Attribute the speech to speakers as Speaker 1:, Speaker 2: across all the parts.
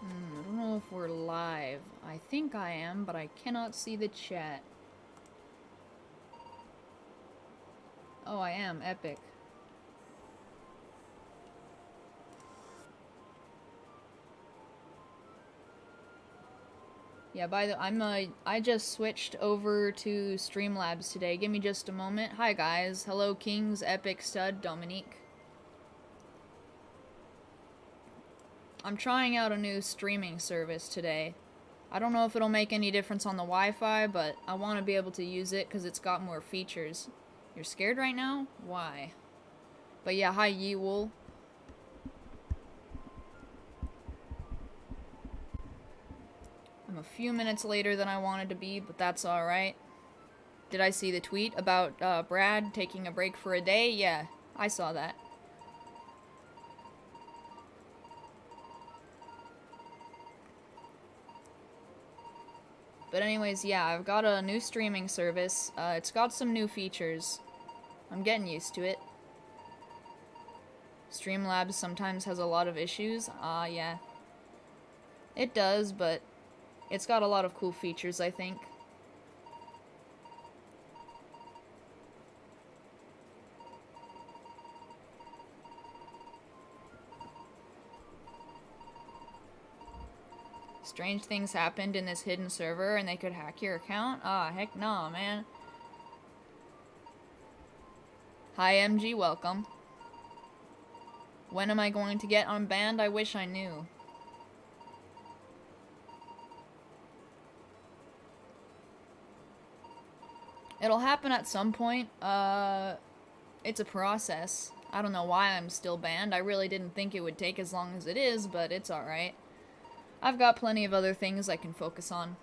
Speaker 1: I don't know if we're live. I think I am, but I cannot see the chat. Oh, I am. Epic. Yeah, I just switched over to Streamlabs today. Give me just a moment. Hi guys. Hello Kings, Epic Stud, Dominique. I'm trying out a new streaming service today. I don't know if it'll make any difference on the Wi-Fi, but I want to be able to use it because it's got more features. You're scared right now? Why? But yeah, hi Yeewool. I'm a few minutes later than I wanted to be, but that's alright. Did I see the tweet about Brad taking a break for a day? Yeah, I saw that. But anyways, yeah, I've got a new streaming service. It's got some new features. I'm getting used to it. Streamlabs sometimes has a lot of issues. Yeah. It does, but it's got a lot of cool features, I think. Strange things happened in this hidden server and they could hack your account? Ah, heck nah, man. Hi MG, welcome. When am I going to get unbanned? I wish I knew. It'll happen at some point. It's a process. I don't know why I'm still banned. I really didn't think it would take as long as it is, but it's alright. I've got plenty of other things I can focus on.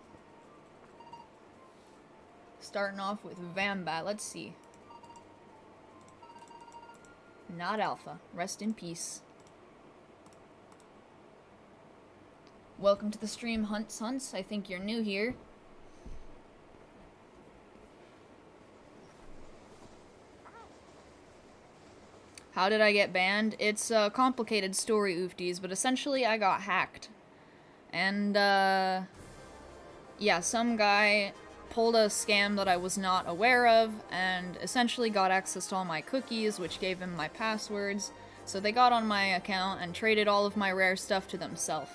Speaker 1: Starting off with Vambat, let's see. Not Alpha. Rest in peace. Welcome to the stream, Hunts. I think you're new here. How did I get banned? It's a complicated story, oofties, but essentially I got hacked. And, yeah, some guy pulled a scam that I was not aware of, and essentially got access to all my cookies, which gave him my passwords, so they got on my account and traded all of my rare stuff to themselves.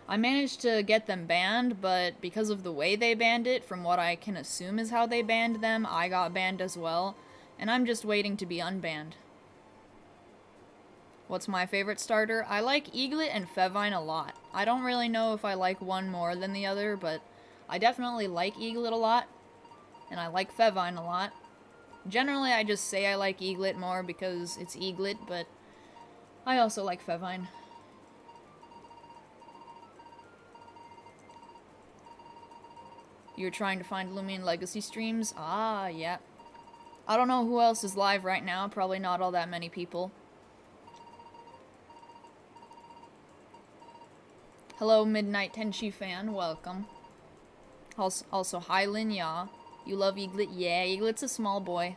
Speaker 1: I managed to get them banned, but because of the way they banned it, from what I can assume is how they banned them, I got banned as well, and I'm just waiting to be unbanned. What's my favorite starter? I like Eaglet and Fevine a lot. I don't really know if I like one more than the other, but I definitely like Eaglet a lot, and I like Fevine a lot. Generally, I just say I like Eaglet more because it's Eaglet, but I also like Fevine. You're trying to find Lumian Legacy streams? Ah, yeah. I don't know who else is live right now, probably not all that many people. Hello, Midnight Tenchi fan, welcome. Also, hi Lin Ya. You love Eaglet? Yeah, Eaglet's a small boy.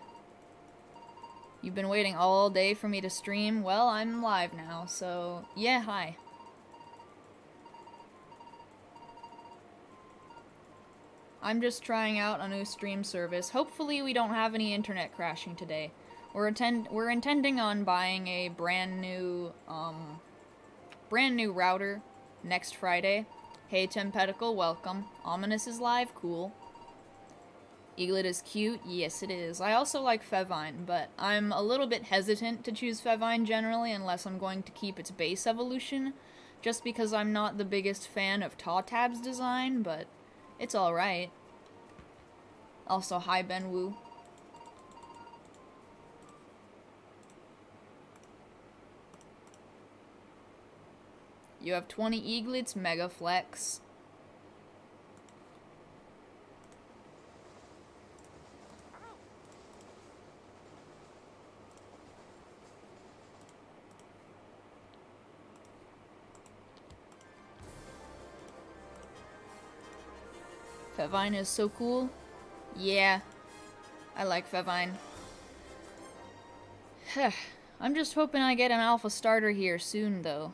Speaker 1: You've been waiting all day for me to stream? Well, I'm live now, so yeah, hi. I'm just trying out a new stream service. Hopefully we don't have any internet crashing today. We're intending on buying a brand new router next Friday. Hey Tempedicle, welcome. Ominous is live, cool. Eaglet is cute, yes it is. I also like Fevine, but I'm a little bit hesitant to choose Fevine generally unless I'm going to keep its base evolution, just because I'm not the biggest fan of Tawtab's design, but it's alright. Also, hi Benwoo. You have 20 Eaglets, mega flex. Fevine is so cool. Yeah, I like Fevine. I'm just hoping I get an alpha starter here soon, though.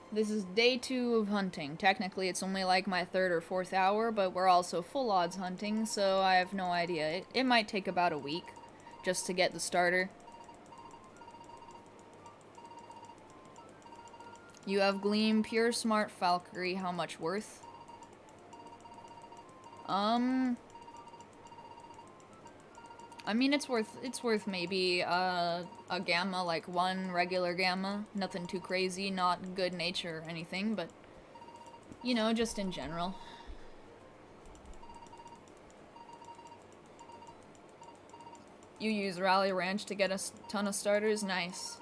Speaker 1: This is day 2 of hunting. Technically, it's only like my 3rd or 4th hour, but we're also full odds hunting, so I have no idea. It might take about a week just to get the starter. You have Gleam, Pure Smart Valkyrie, how much worth? I mean, it's worth maybe a gamma, like 1 regular gamma. Nothing too crazy, not good nature or anything, but, you know, just in general. You use Rally Ranch to get a ton of starters? Nice.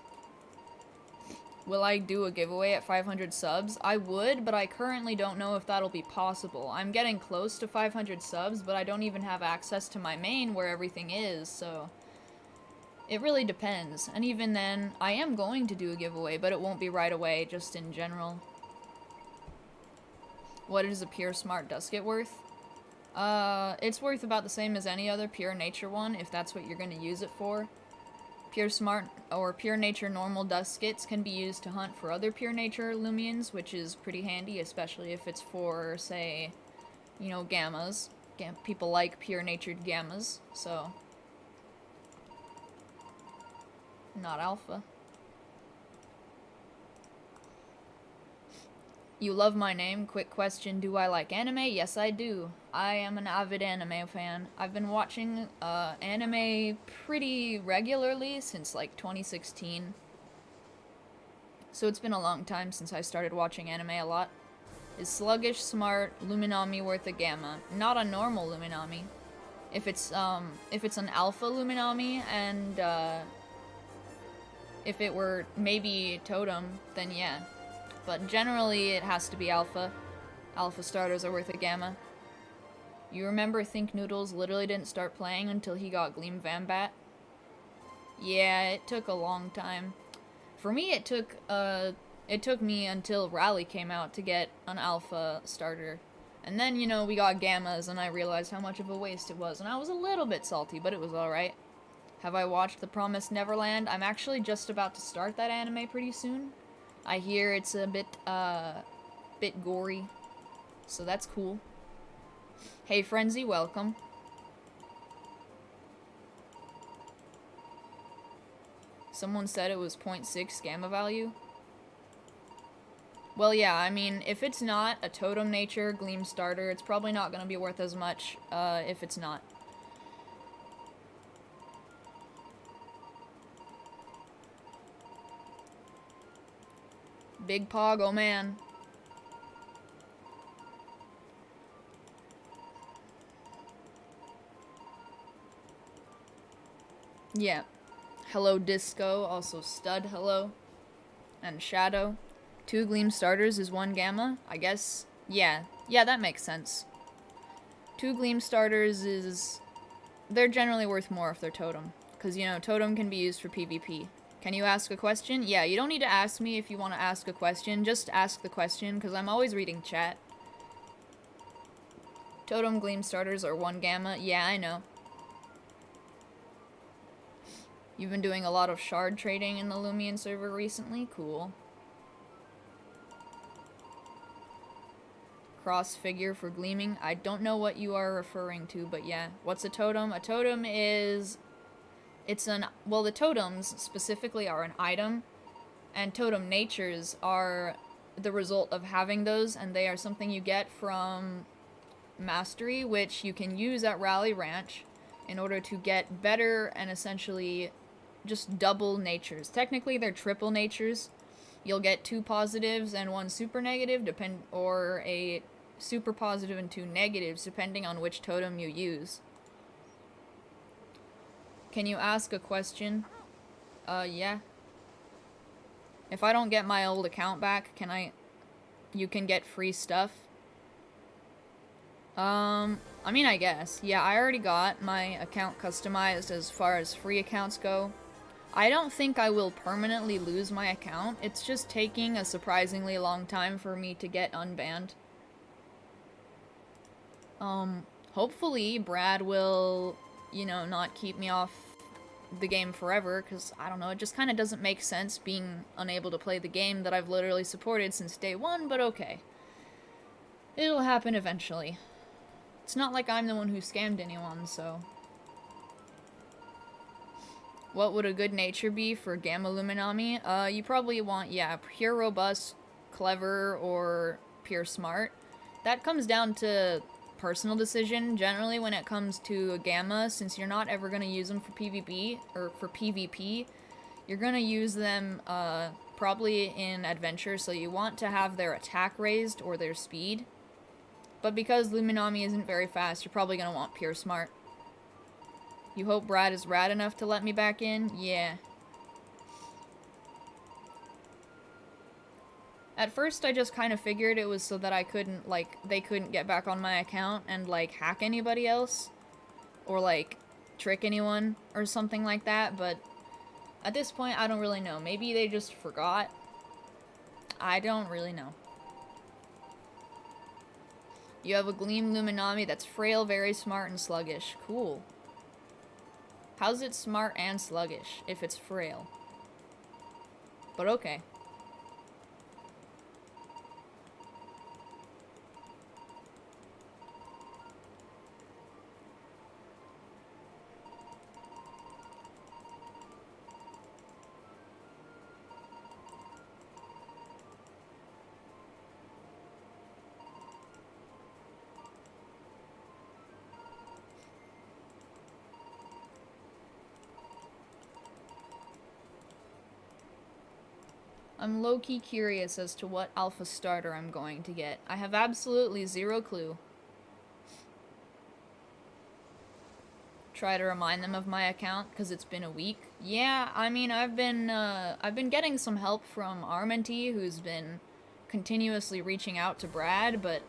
Speaker 1: Will I do a giveaway at 500 subs? I would, but I currently don't know if that'll be possible. I'm getting close to 500 subs, but I don't even have access to my main where everything is, so it really depends. And even then, I am going to do a giveaway, but it won't be right away, just in general. What is a Pure Smart Dusket worth? It's worth about the same as any other Pure Nature one, if that's what you're gonna use it for. Pure Smart or Pure Nature normal Duskets can be used to hunt for other Pure Nature Lumians, which is pretty handy, especially if it's for, say, you know, gammas. People like pure natured gammas, so. Not alpha. You love my name? Quick question, do I like anime? Yes, I do. I am an avid anime fan. I've been watching anime pretty regularly since like 2016. So it's been a long time since I started watching anime a lot. Is Sluggish Smart Luminami worth a gamma? Not a normal Luminami. If it's an alpha Luminami and if it were maybe Totem, then yeah. But generally, it has to be alpha. Alpha starters are worth a gamma. You remember Think Noodles literally didn't start playing until he got Gleam Vambat? Yeah, it took a long time. For me, it took me until Rally came out to get an alpha starter. And then, you know, we got gammas, and I realized how much of a waste it was, and I was a little bit salty, but it was alright. Have I watched The Promised Neverland? I'm actually just about to start that anime pretty soon. I hear it's a bit gory, so that's cool. Hey Frenzy, welcome. Someone said it was 0.6 gamma value. Well, yeah, I mean, if it's not a Totem Nature Gleam starter, it's probably not going to be worth as much if it's not. Big Pog, oh man. Yeah. Hello Disco, also Stud, hello. And Shadow. 2 Gleam starters is 1 gamma? I guess, yeah. Yeah, that makes sense. 2 Gleam starters is... They're generally worth more if they're Totem. Because, you know, Totem can be used for PvP. Can you ask a question? Yeah, you don't need to ask me if you want to ask a question. Just ask the question, because I'm always reading chat. Totem Gleam starters are 1 gamma. Yeah, I know. You've been doing a lot of shard trading in the Lumian server recently? Cool. Cross figure for gleaming. I don't know what you are referring to, but yeah. What's a totem? A totem is... Well, the totems specifically are an item, and totem natures are the result of having those, and they are something you get from Mastery, which you can use at Rally Ranch in order to get better and essentially just double natures. Technically, they're triple natures. You'll get 2 positives and 1 super negative, or a super positive and 2 negatives, depending on which totem you use. Can you ask a question? Yeah. If I don't get my old account back, you can get free stuff? I mean, I guess. Yeah, I already got my account customized as far as free accounts go. I don't think I will permanently lose my account. It's just taking a surprisingly long time for me to get unbanned. Hopefully Brad will, you know, not keep me off the game forever, because, I don't know, it just kind of doesn't make sense being unable to play the game that I've literally supported since day one, but okay. It'll happen eventually. It's not like I'm the one who scammed anyone, so... What would a good nature be for Gamma Luminami? You probably want, yeah, pure robust, clever, or pure smart. That comes down to personal decision. Generally, when it comes to a Gamma, since you're not ever going to use them for PvP, or for PvP, you're going to use them probably in adventure, so you want to have their attack raised or their speed. But because Luminami isn't very fast, you're probably going to want pure smart. You hope Brad is rad enough to let me back in? Yeah. At first, I just kind of figured it was so that I couldn't, like, they couldn't get back on my account and, like, hack anybody else. Or, like, trick anyone or something like that, but at this point, I don't really know. Maybe they just forgot. I don't really know. You have a Gleam Luminami that's frail, very smart, and sluggish. Cool. How's it smart and sluggish if it's frail? But okay. I'm low-key curious as to what alpha starter I'm going to get. I have absolutely zero clue. Try to remind them of my account, because it's been a week. Yeah, I mean, I've been getting some help from Armenty, who's been continuously reaching out to Brad, but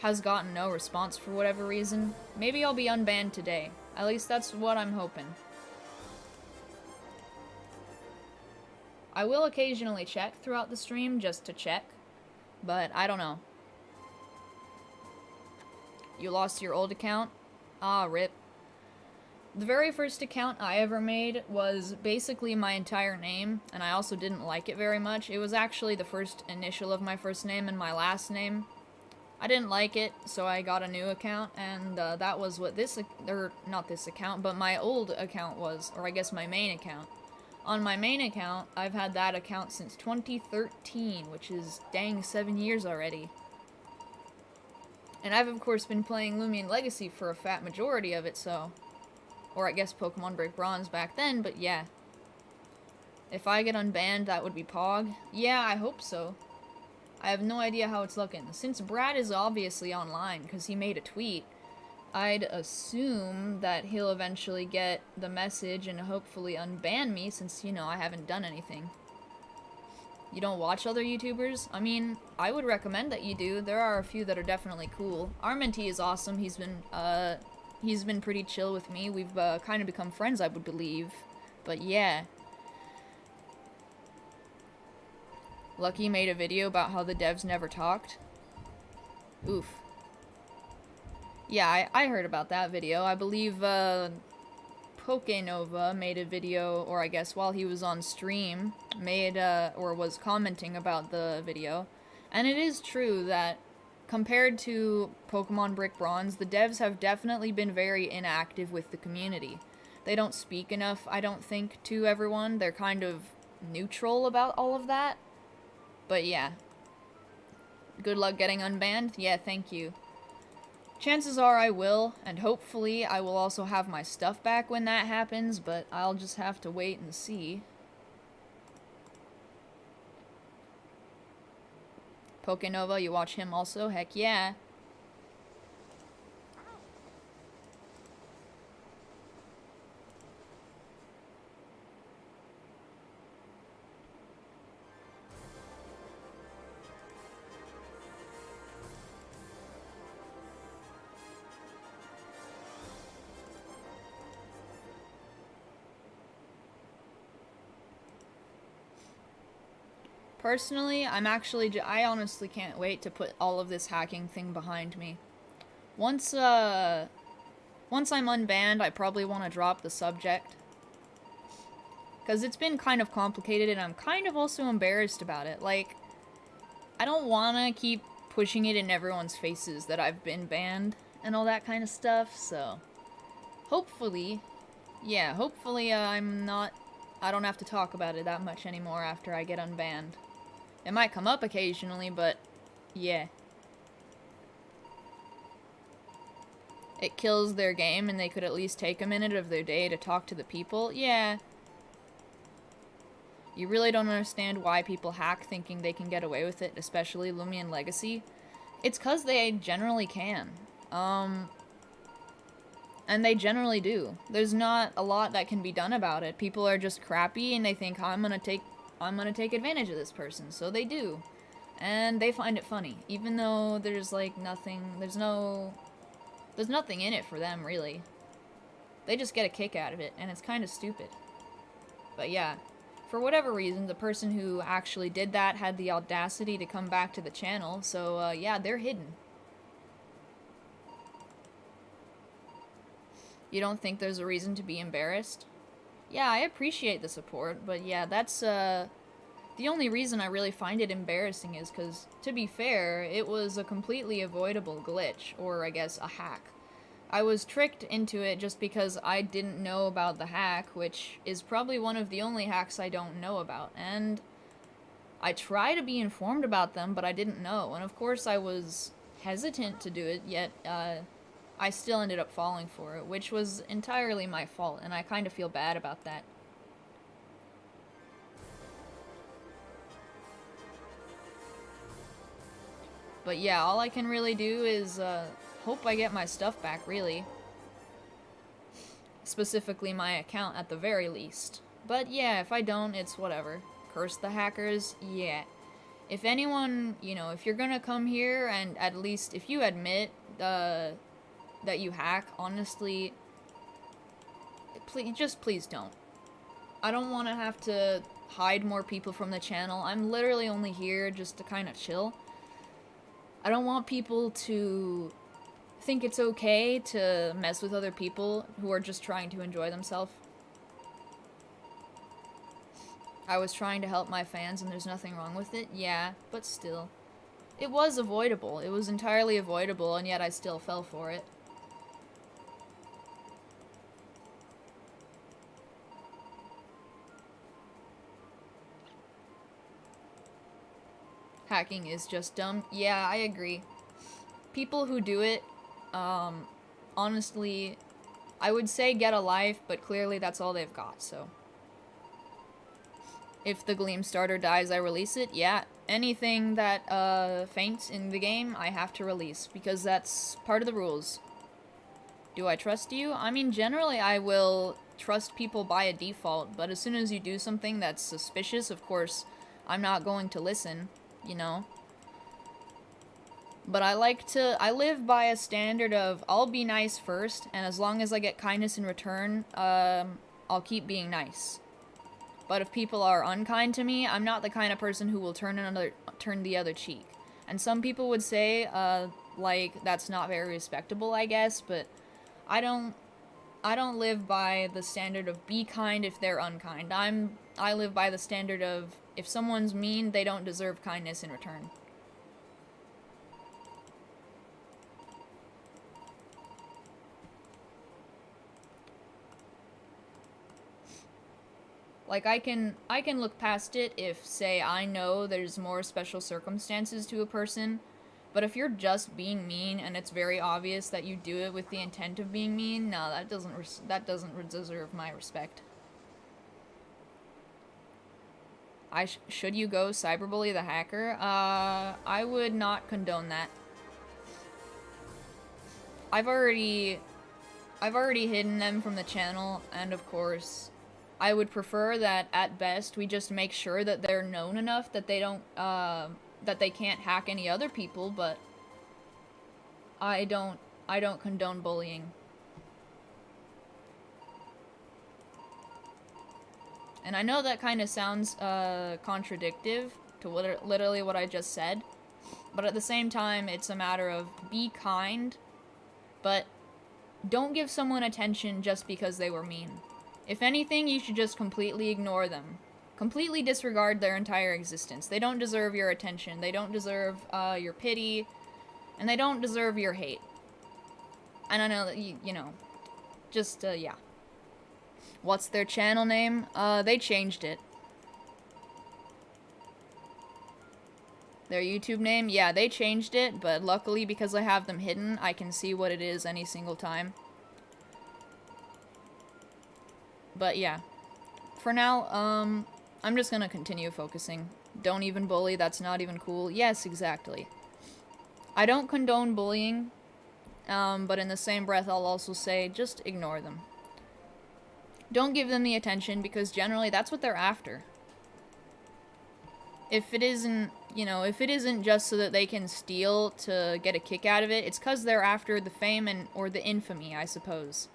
Speaker 1: has gotten no response for whatever reason. Maybe I'll be unbanned today. At least that's what I'm hoping. I will occasionally check throughout the stream, just to check, but I don't know. You lost your old account? Ah, rip. The very first account I ever made was basically my entire name, and I also didn't like it very much. It was actually the first initial of my first name and my last name. I didn't like it, so I got a new account, and that was what this, or not this account, but my old account was, or I guess my main account. On my main account, I've had that account since 2013, which is dang 7 years already. And I've of course been playing Lumian Legacy for a fat majority of it, so... Or I guess Pokemon Break Bronze back then, but yeah. If I get unbanned, that would be Pog. Yeah, I hope so. I have no idea how it's looking. Since Brad is obviously online, because he made a tweet, I'd assume that he'll eventually get the message and hopefully unban me since, you know, I haven't done anything. You don't watch other YouTubers? I mean, I would recommend that you do. There are a few that are definitely cool. Armenty is awesome. He's been pretty chill with me. We've kind of become friends, I would believe. But yeah. Lucky made a video about how the devs never talked. Oof. Yeah, I heard about that video. I believe, Pokenova made a video, or I guess while he was on stream, made, or was commenting about the video. And it is true that, compared to Pokemon Brick Bronze, the devs have definitely been very inactive with the community. They don't speak enough, I don't think, to everyone. They're kind of neutral about all of that. But yeah. Good luck getting unbanned? Yeah, thank you. Chances are I will, and hopefully I will also have my stuff back when that happens, but I'll just have to wait and see. Pokenova, you watch him also? Heck yeah. Personally, I honestly can't wait to put all of this hacking thing behind me. Once I'm unbanned, I probably want to drop the subject. Because it's been kind of complicated, and I'm kind of also embarrassed about it. Like, I don't want to keep pushing it in everyone's faces that I've been banned and all that kind of stuff, so... Hopefully, yeah, hopefully I don't have to talk about it that much anymore after I get unbanned. It might come up occasionally, but yeah. It kills their game, and they could at least take a minute of their day to talk to the people. Yeah. You really don't understand why people hack thinking they can get away with it, especially Lumian Legacy. It's 'cause they generally can. And they generally do. There's not a lot that can be done about it. People are just crappy, and they think, I'm gonna take advantage of this person, so they do. And they find it funny, even though there's like nothing, there's nothing in it for them, really. They just get a kick out of it, and it's kind of stupid. But yeah, for whatever reason, the person who actually did that had the audacity to come back to the channel, so yeah, they're hidden. You don't think there's a reason to be embarrassed? Yeah, I appreciate the support, but yeah, that's, the only reason I really find it embarrassing is because, to be fair, it was a completely avoidable glitch, or I guess a hack. I was tricked into it just because I didn't know about the hack, which is probably one of the only hacks I don't know about, and I try to be informed about them, but I didn't know, and of course I was hesitant to do it, yet, I still ended up falling for it, which was entirely my fault, and I kind of feel bad about that. But yeah, all I can really do is, hope I get my stuff back, really. Specifically my account, at the very least. But yeah, if I don't, it's whatever. Curse the hackers, yeah. If anyone, you know, if you're gonna come here, and at least if you admit, that you hack, honestly, please don't. I don't want to have to hide more people from the channel. I'm literally only here just to kind of chill. I don't want people to think it's okay to mess with other people who are just trying to enjoy themselves. I was trying to help my fans, and there's nothing wrong with it, yeah, but still. It was avoidable. It was entirely avoidable, and yet I still fell for it. Hacking is just dumb. Yeah, I agree. People who do it, honestly, I would say get a life, but clearly that's all they've got, so. If the Gleam starter dies, I release it. Yeah, anything that, faints in the game, I have to release, because that's part of the rules. Do I trust you? I mean, generally I will trust people by a default, but as soon as you do something that's suspicious, of course, I'm not going to listen. You know, but I live by a standard of, I'll be nice first, and as long as I get kindness in return, I'll keep being nice. But if people are unkind to me, I'm not the kind of person who will turn the other cheek. And some people would say, like, that's not very respectable, I guess, but I don't live by the standard of be kind if they're unkind. I live by the standard of, if someone's mean, they don't deserve kindness in return. Like, I can look past it if, say, I know there's more special circumstances to a person, but if you're just being mean and it's very obvious that you do it with the intent of being mean, no, that doesn't deserve my respect. Should you go cyberbully the hacker? I would not condone that. I've already hidden them from the channel, and of course, I would prefer that at best we just make sure that they're known enough that they don't, that they can't hack any other people, but I don't condone bullying. And I know that kind of sounds contradictive to literally what I just said, but at the same time, it's a matter of be kind, but don't give someone attention just because they were mean. If anything, you should just completely ignore them. Completely disregard their entire existence. They don't deserve your attention. They don't deserve your pity. And they don't deserve your hate. I don't know, you know. Just, yeah. What's their channel name? They changed it. Their YouTube name? Yeah, they changed it, but luckily because I have them hidden, I can see what it is any single time. But yeah. For now, I'm just gonna continue focusing. Don't even bully, that's not even cool. Yes, exactly. I don't condone bullying, but in the same breath I'll also say, just ignore them. Don't give them the attention, because generally that's what they're after. If it isn't, you know, if it isn't just so that they can steal to get a kick out of it, it's because they're after the fame and or the infamy, I suppose.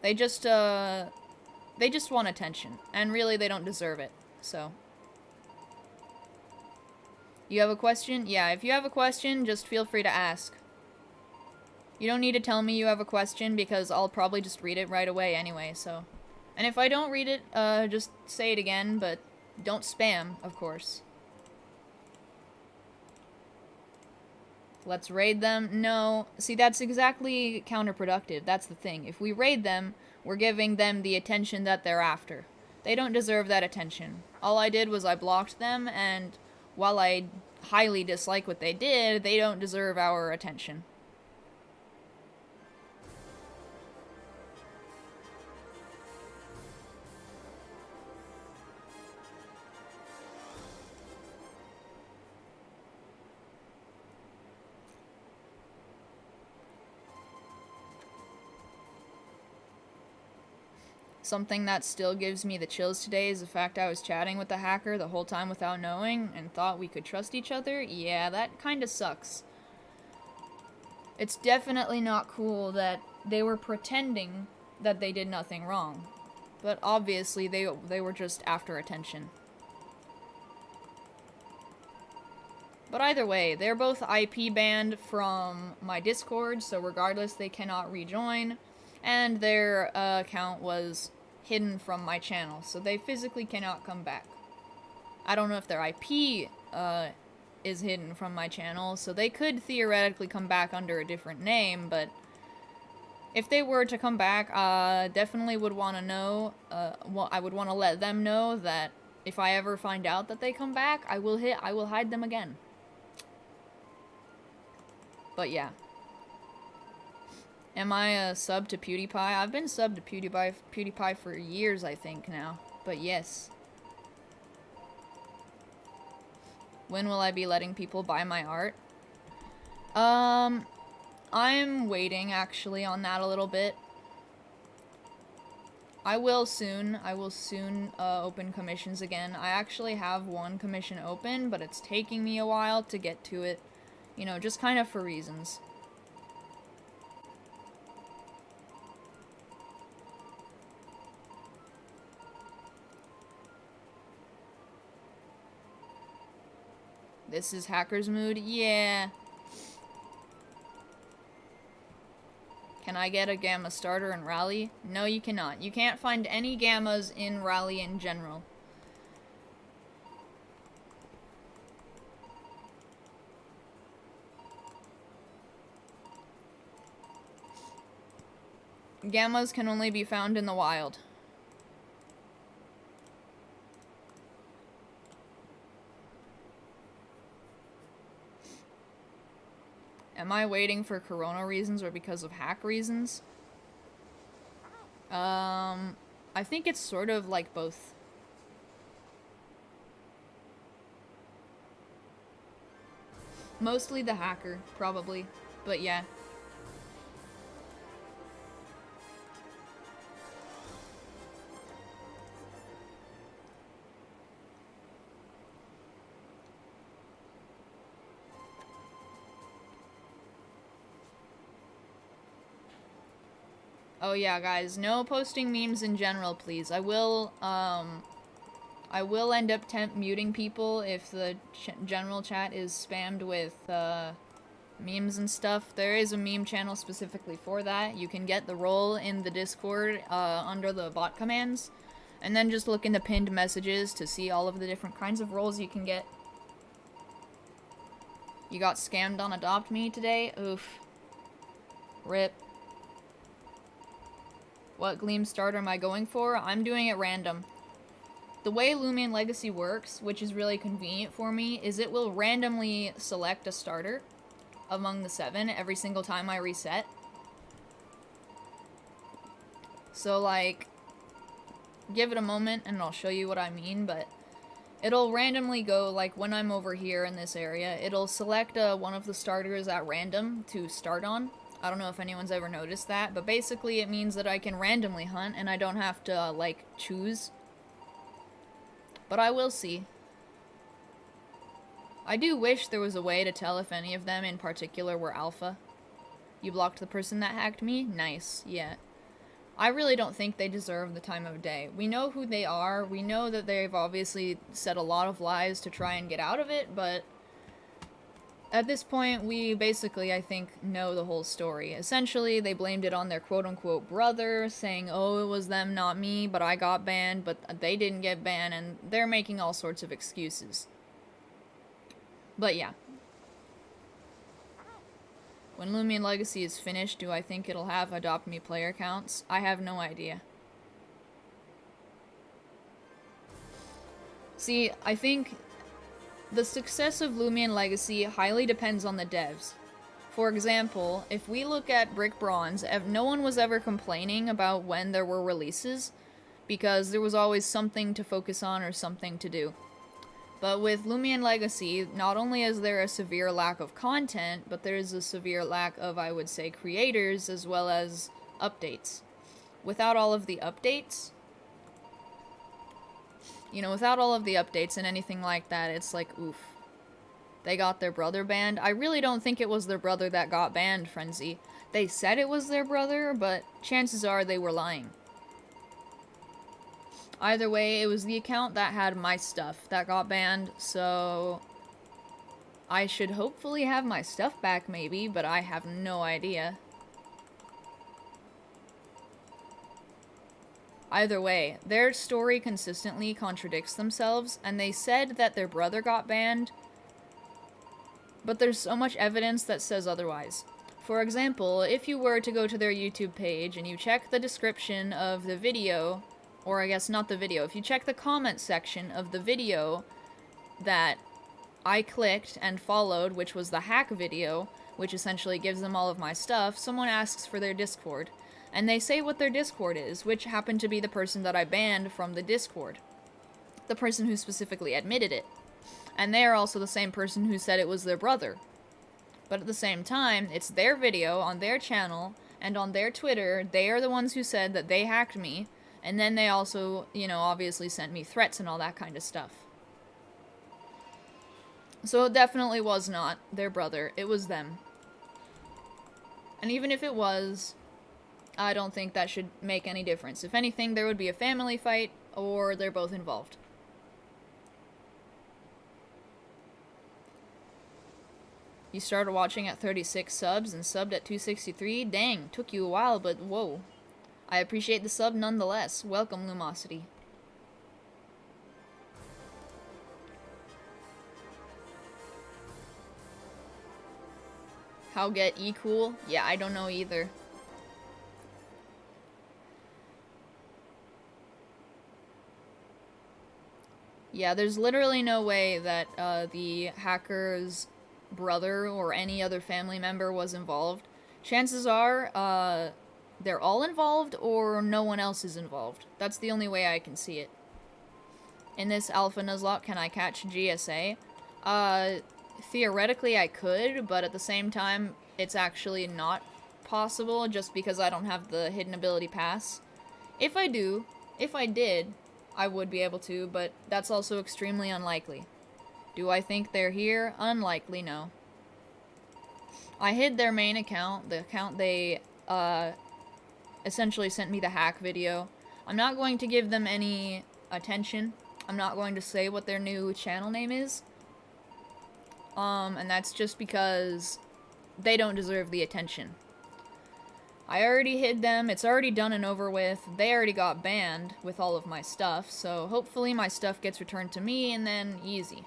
Speaker 1: They just want attention, and really they don't deserve it, so. You have a question? Yeah, if you have a question, just feel free to ask. You don't need to tell me you have a question, because I'll probably just read it right away anyway, so. And if I don't read it, just say it again, but don't spam, of course. Let's raid them. No. See, that's exactly counterproductive. That's the thing. If we raid them, we're giving them the attention that they're after. They don't deserve that attention. All I did was I blocked them, and while I highly dislike what they did, they don't deserve our attention. Something that still gives me the chills today is the fact I was chatting with the hacker the whole time without knowing and thought we could trust each other. Yeah, that kinda sucks. It's definitely not cool that they were pretending that they did nothing wrong. But obviously they were just after attention. But either way, they're both IP banned from my Discord, so regardless they cannot rejoin. And their account was hidden from my channel, so they physically cannot come back. I don't know if their IP is hidden from my channel, so they could theoretically come back under a different name, but if they were to come back, definitely would want to know, I would want to let them know that if I ever find out that they come back, I will hide them again. But yeah. Am I a sub to PewDiePie? I've been sub to PewDiePie for years, I think, now. But yes. When will I be letting people buy my art? I'm waiting, actually, on that a little bit. I will soon. I will soon open commissions again. I actually have one commission open, but it's taking me a while to get to it. You know, just kind of for reasons. This is hacker's mood? Yeah. Can I get a gamma starter in Rally? No, you cannot. You can't find any gammas in Rally in general. Gammas can only be found in the wild. Am I waiting for Corona reasons or because of hack reasons? I think it's sort of like both. Mostly the hacker, probably. But yeah. Oh yeah, guys, no posting memes in general, please. I will end up muting people if the general chat is spammed with, memes and stuff. There is a meme channel specifically for that. You can get the role in the Discord under the bot commands, and then just look in the pinned messages to see all of the different kinds of roles you can get. You got scammed on Adopt Me today? Oof. Rip. What Gleam starter am I going for? I'm doing it random. The way Lumian Legacy works, which is really convenient for me, is it will randomly select a starter among the 7 every single time I reset. So, like, give it a moment and I'll show you what I mean, but it'll randomly go, like, when I'm over here in this area, it'll select one of the starters at random to start on. I don't know if anyone's ever noticed that, but basically it means that I can randomly hunt and I don't have to, like, choose. But I will see. I do wish there was a way to tell if any of them in particular were alpha. You blocked the person that hacked me? Nice, yeah. I really don't think they deserve the time of day. We know who they are, we know that they've obviously said a lot of lies to try and get out of it, but at this point, we basically, I think, know the whole story. Essentially, they blamed it on their quote-unquote brother, saying, oh, it was them, not me, but I got banned, but they didn't get banned, and they're making all sorts of excuses. But yeah. When Lumian Legacy is finished, do I think it'll have Adopt Me player counts? I have no idea. See, I think the success of Lumian Legacy highly depends on the devs. For example, if we look at Brick Bronze, no one was ever complaining about when there were releases, because there was always something to focus on or something to do. But with Lumian Legacy, not only is there a severe lack of content, but there is a severe lack of, I would say, creators as well as updates. Without all of the updates, without all of the updates and anything like that, it's like, oof. They got their brother banned. I really don't think it was their brother that got banned, Frenzy. They said it was their brother, but chances are they were lying. Either way, it was the account that had my stuff that got banned, so I should hopefully have my stuff back maybe, but I have no idea. Either way, their story consistently contradicts themselves, and they said that their brother got banned, but there's so much evidence that says otherwise. For example, if you were to go to their YouTube page and you check the description of the video, or I guess not the video, if you check the comment section of the video that I clicked and followed, which was the hack video, which essentially gives them all of my stuff, someone asks for their Discord. And they say what their Discord is, which happened to be the person that I banned from the Discord. The person who specifically admitted it. And they are also the same person who said it was their brother. But at the same time, it's their video on their channel, and on their Twitter, they are the ones who said that they hacked me, and then they also, obviously sent me threats and all that kind of stuff. So it definitely was not their brother, it was them. And even if it was, I don't think that should make any difference. If anything, there would be a family fight, or they're both involved. You started watching at 36 subs and subbed at 263? Dang, took you a while, but whoa. I appreciate the sub nonetheless. Welcome, Lumosity. How get E-Cool? Yeah, I don't know either. Yeah, there's literally no way that the hacker's brother or any other family member was involved. Chances are, they're all involved or no one else is involved. That's the only way I can see it. In this alpha Nuzlocke, can I catch GSA? Theoretically I could, but at the same time, it's actually not possible just because I don't have the hidden ability pass. If I did, I would be able to, but that's also extremely unlikely. Do I think they're here? Unlikely, no. I hid their main account, the account they, essentially sent me the hack video. I'm not going to give them any attention. I'm not going to say what their new channel name is. And that's just because they don't deserve the attention. I already hid them, it's already done and over with, they already got banned with all of my stuff, so hopefully my stuff gets returned to me, and then easy.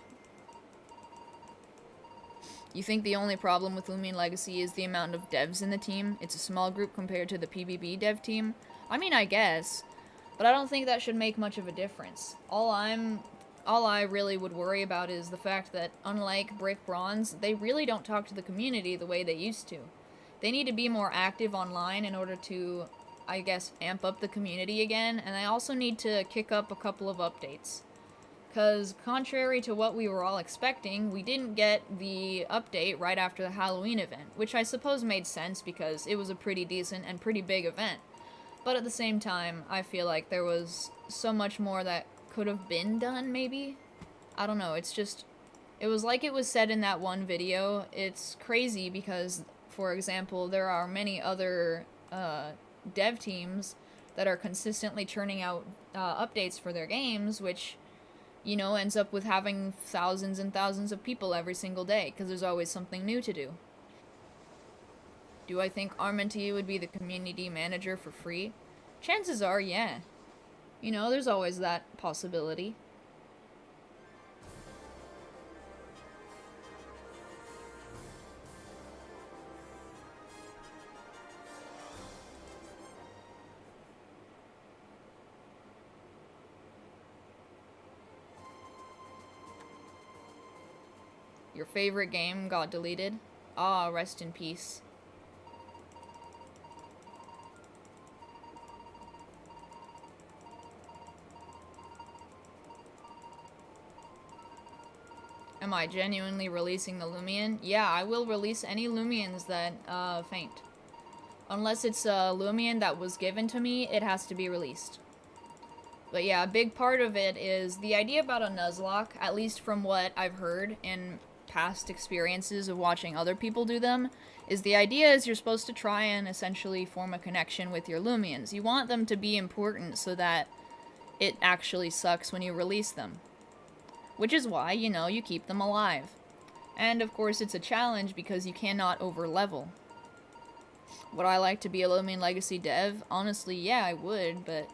Speaker 1: You think the only problem with Lumian Legacy is the amount of devs in the team? It's a small group compared to the PvP dev team? I mean, I guess, but I don't think that should make much of a difference. All I really would worry about is the fact that, unlike Brick Bronze, they really don't talk to the community the way they used to. They need to be more active online in order to, I guess, amp up the community again, and they also need to kick up a couple of updates. Because, contrary to what we were all expecting, we didn't get the update right after the Halloween event, which I suppose made sense because it was a pretty decent and pretty big event. But at the same time, I feel like there was so much more that could have been done, maybe? I don't know, it's just... It was like it was said in that one video. It's crazy because, for example, there are many other dev teams that are consistently churning out updates for their games, which, you know, ends up with having thousands and thousands of people every single day, because there's always something new to do. Do I think Armenty would be the community manager for free? Chances are, yeah. You know, there's always that possibility. Your favorite game got deleted? Ah, rest in peace. Am I genuinely releasing the Lumian? Yeah, I will release any Lumians that faint. Unless it's a Lumian that was given to me, it has to be released. But yeah, a big part of it is the idea about a Nuzlocke, at least from what I've heard in past experiences of watching other people do them, is the idea is you're supposed to try and essentially form a connection with your Lumians. You want them to be important so that it actually sucks when you release them. Which is why, you know, you keep them alive. And of course it's a challenge because you cannot over-level. Would I like to be a Lumian Legacy dev? Honestly, yeah, I would, but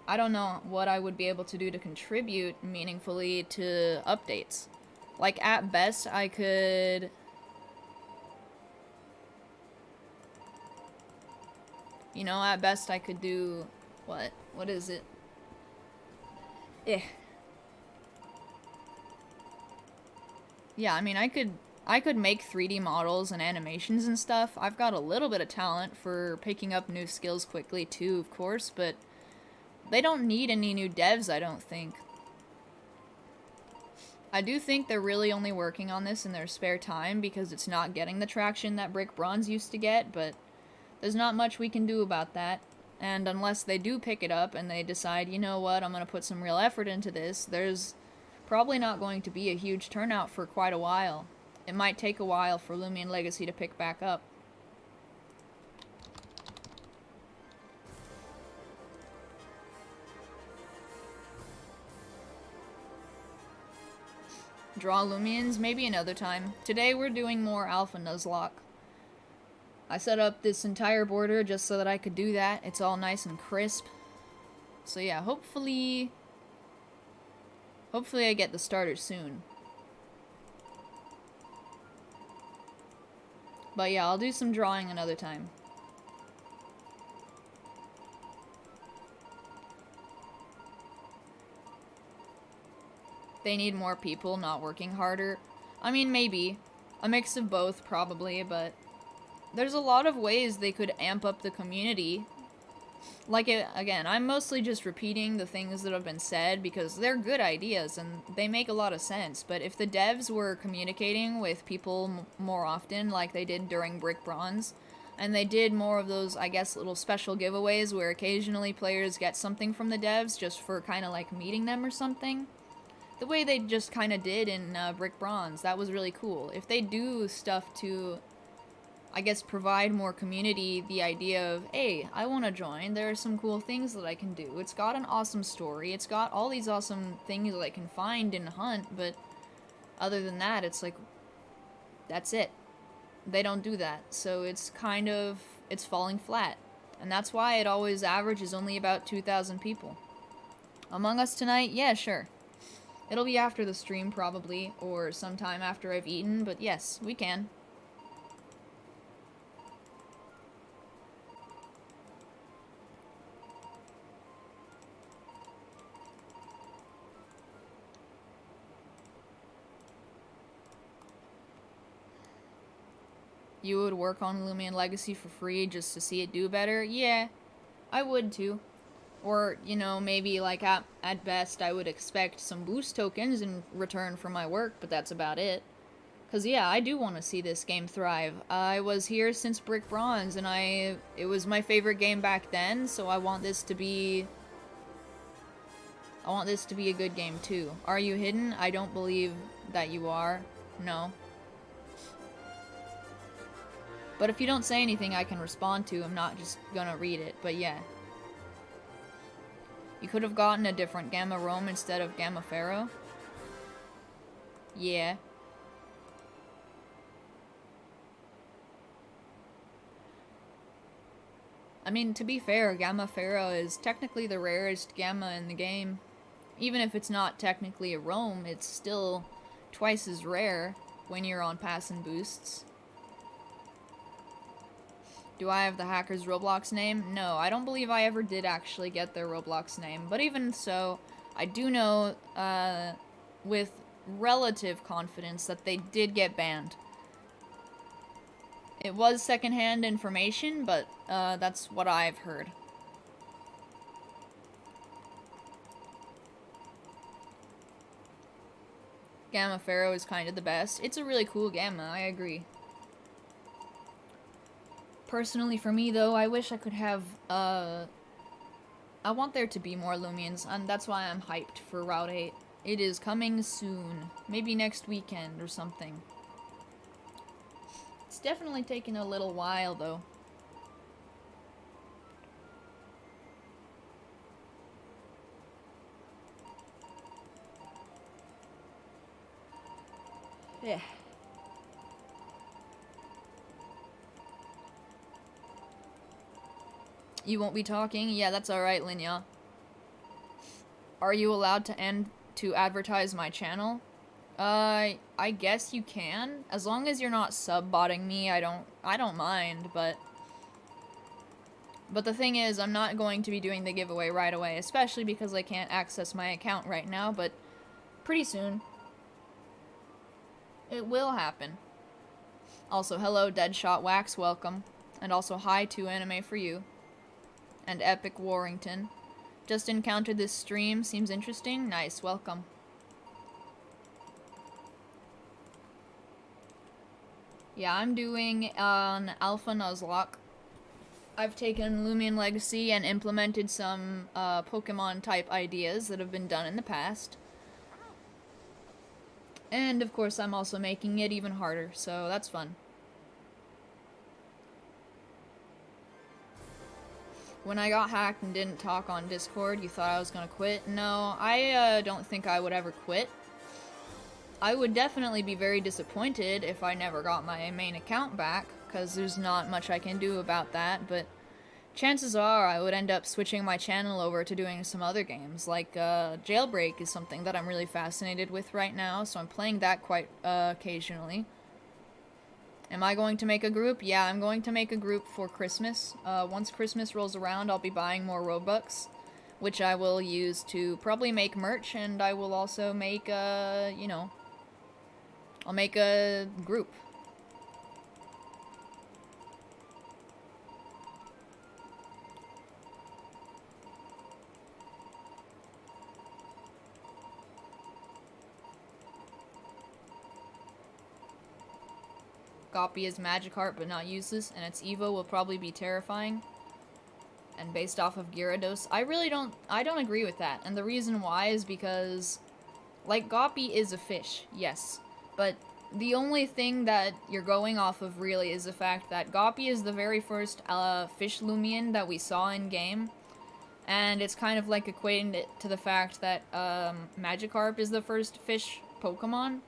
Speaker 1: I don't know what I would be able to do to contribute meaningfully to updates. Like, at best, I could... You know, at best I could do... What? What is it? Yeah, I mean, I could make 3D models and animations and stuff. I've got a little bit of talent for picking up new skills quickly too, of course, but they don't need any new devs, I don't think. I do think they're really only working on this in their spare time because it's not getting the traction that Brick Bronze used to get, but there's not much we can do about that. And unless they do pick it up and they decide, you know what, I'm going to put some real effort into this, there's probably not going to be a huge turnout for quite a while. It might take a while for Lumian Legacy to pick back up. Draw Lumians? Maybe another time. Today we're doing more Alpha Nuzlocke. I set up this entire border just so that I could do that. It's all nice and crisp. So yeah, hopefully I get the starter soon. But yeah, I'll do some drawing another time. They need more people, not working harder. I mean, maybe. A mix of both, probably, but there's a lot of ways they could amp up the community. Like, again, I'm mostly just repeating the things that have been said because they're good ideas and they make a lot of sense, but if the devs were communicating with people more often like they did during Brick Bronze, and they did more of those, I guess, little special giveaways where occasionally players get something from the devs just for kind of like meeting them or something, the way they just kind of did in Brick Bronze, that was really cool. If they do stuff to, I guess, provide more community the idea of, hey, I want to join, there are some cool things that I can do. It's got an awesome story, it's got all these awesome things that I can find and hunt, but other than that, it's like, that's it. they don't do that. So it's kind of, it's falling flat. And that's why it always averages only about 2,000 people. Among Us tonight? Yeah, sure. It'll be after the stream probably, or sometime after I've eaten, but yes, we can. You would work on Lumian Legacy for free just to see it do better? Yeah, I would too. Or, you know, maybe like at best I would expect some boost tokens in return for my work, but that's about it. Cause yeah, I do want to see this game thrive. I was here since Brick Bronze, and it was my favorite game back then, so I want this to be a good game too. Are you hidden? I don't believe that you are. No. But if you don't say anything I can respond to, I'm not just gonna read it, but yeah. You could have gotten a different Gamma Rome instead of Gamma Pharaoh. Yeah. I mean, to be fair, Gamma Pharaoh is technically the rarest Gamma in the game. Even if it's not technically a Rome, it's still twice as rare when you're on pass and boosts. Do I have the hacker's Roblox name? No, I don't believe I ever did actually get their Roblox name. But even so, I do know with relative confidence that they did get banned. It was secondhand information, but that's what I've heard. Gamma Pharaoh is kind of the best. It's a really cool Gamma, I agree. Personally, for me, though, I wish I could have, I want there to be more Lumians, and that's why I'm hyped for Route 8. It is coming soon. Maybe next weekend or something. It's definitely taken a little while, though. Yeah. You won't be talking? Yeah, that's alright, Linya. Are you allowed to advertise my channel? I guess you can. As long as you're not sub-botting me, I don't mind, but the thing is, I'm not going to be doing the giveaway right away, especially because I can't access my account right now, but pretty soon. It will happen. Also, hello, Deadshot Wax, welcome. And also, hi to Anime for You. And Epic Warrington. Just encountered this stream, seems interesting. Nice, welcome. Yeah, I'm doing an Alpha Nuzlocke. I've taken Lumian Legacy and implemented some Pokemon type ideas that have been done in the past. And of course I'm also making it even harder, so that's fun. When I got hacked and didn't talk on Discord, you thought I was gonna quit? No, I don't think I would ever quit. I would definitely be very disappointed if I never got my main account back, because there's not much I can do about that, but chances are I would end up switching my channel over to doing some other games, like Jailbreak is something that I'm really fascinated with right now, so I'm playing that quite occasionally. Am I going to make a group? Yeah, I'm going to make a group for Christmas. Once Christmas rolls around, I'll be buying more Robux, which I will use to probably make merch, and I will also make, you know, I'll make a group. Copy is Magikarp but not useless, and its Evo will probably be terrifying. And based off of Gyarados, I don't agree with that. And the reason why is because, like, Goppy is a fish, yes. But the only thing that you're going off of really is the fact that Goppy is the very first fish Lumian that we saw in game. And it's kind of like equating it to the fact that Magikarp is the first fish Pokemon,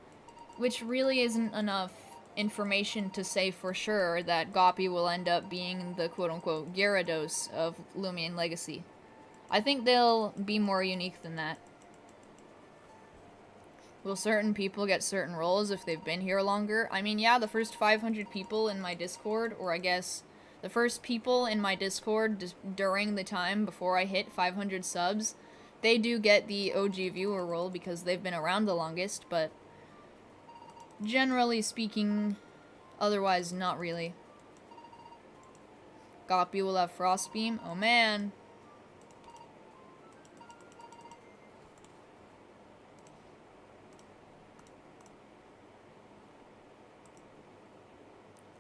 Speaker 1: which really isn't enough information to say for sure that Goppy will end up being the quote-unquote Gyarados of Lumian Legacy. I think they'll be more unique than that. Will certain people get certain roles if they've been here longer? I mean, yeah, the first 500 people in my Discord, or I guess the first people in my Discord during the time before I hit 500 subs, they do get the OG viewer role because they've been around the longest, but generally speaking, otherwise not really. Goppy will have Frost Beam. Oh man.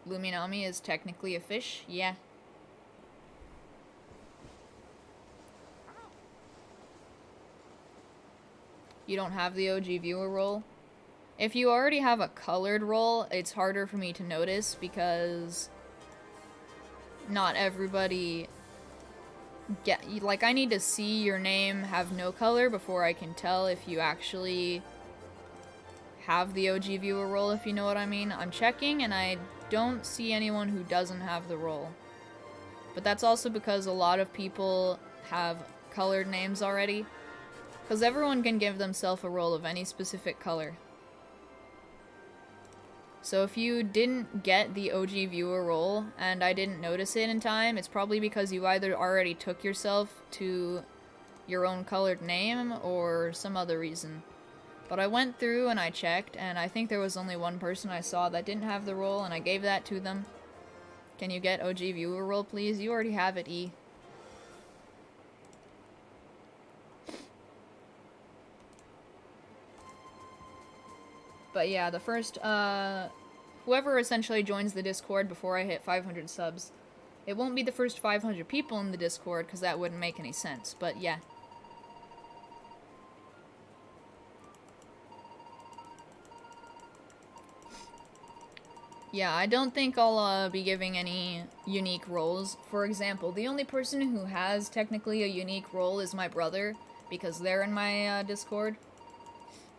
Speaker 1: Luminami is technically a fish, yeah. You don't have the OG viewer role? If you already have a colored role, it's harder for me to notice because not everybody like, I need to see your name have no color before I can tell if you actually have the OG viewer role, if you know what I mean. I'm checking and I don't see anyone who doesn't have the role. But that's also because a lot of people have colored names already. Because everyone can give themselves a role of any specific color. So if you didn't get the OG viewer role and I didn't notice it in time, it's probably because you either already took yourself to your own colored name or some other reason. But I went through and I checked, and I think there was only one person I saw that didn't have the role, and I gave that to them. Can you get OG viewer role, please? You already have it, E. But yeah, the first, whoever essentially joins the Discord before I hit 500 subs, it won't be the first 500 people in the Discord, because that wouldn't make any sense, but yeah. Yeah, I don't think I'll be giving any unique roles. For example, the only person who has technically a unique role is my brother, because they're in my Discord.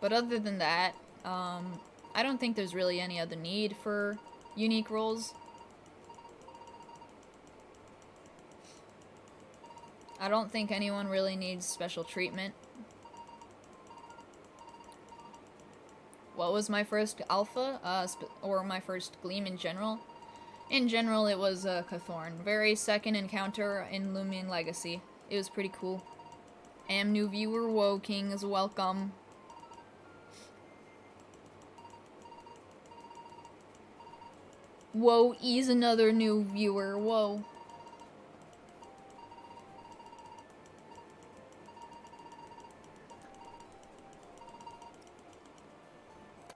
Speaker 1: But other than that, I don't think there's really any other need for unique roles. I don't think anyone really needs special treatment. What was my first alpha, or my first gleam in general? In general, it was Cathorn. Very second encounter in Lumian Legacy. It was pretty cool. Am new viewer, whoa, kings, welcome. Whoa, E's another new viewer, whoa.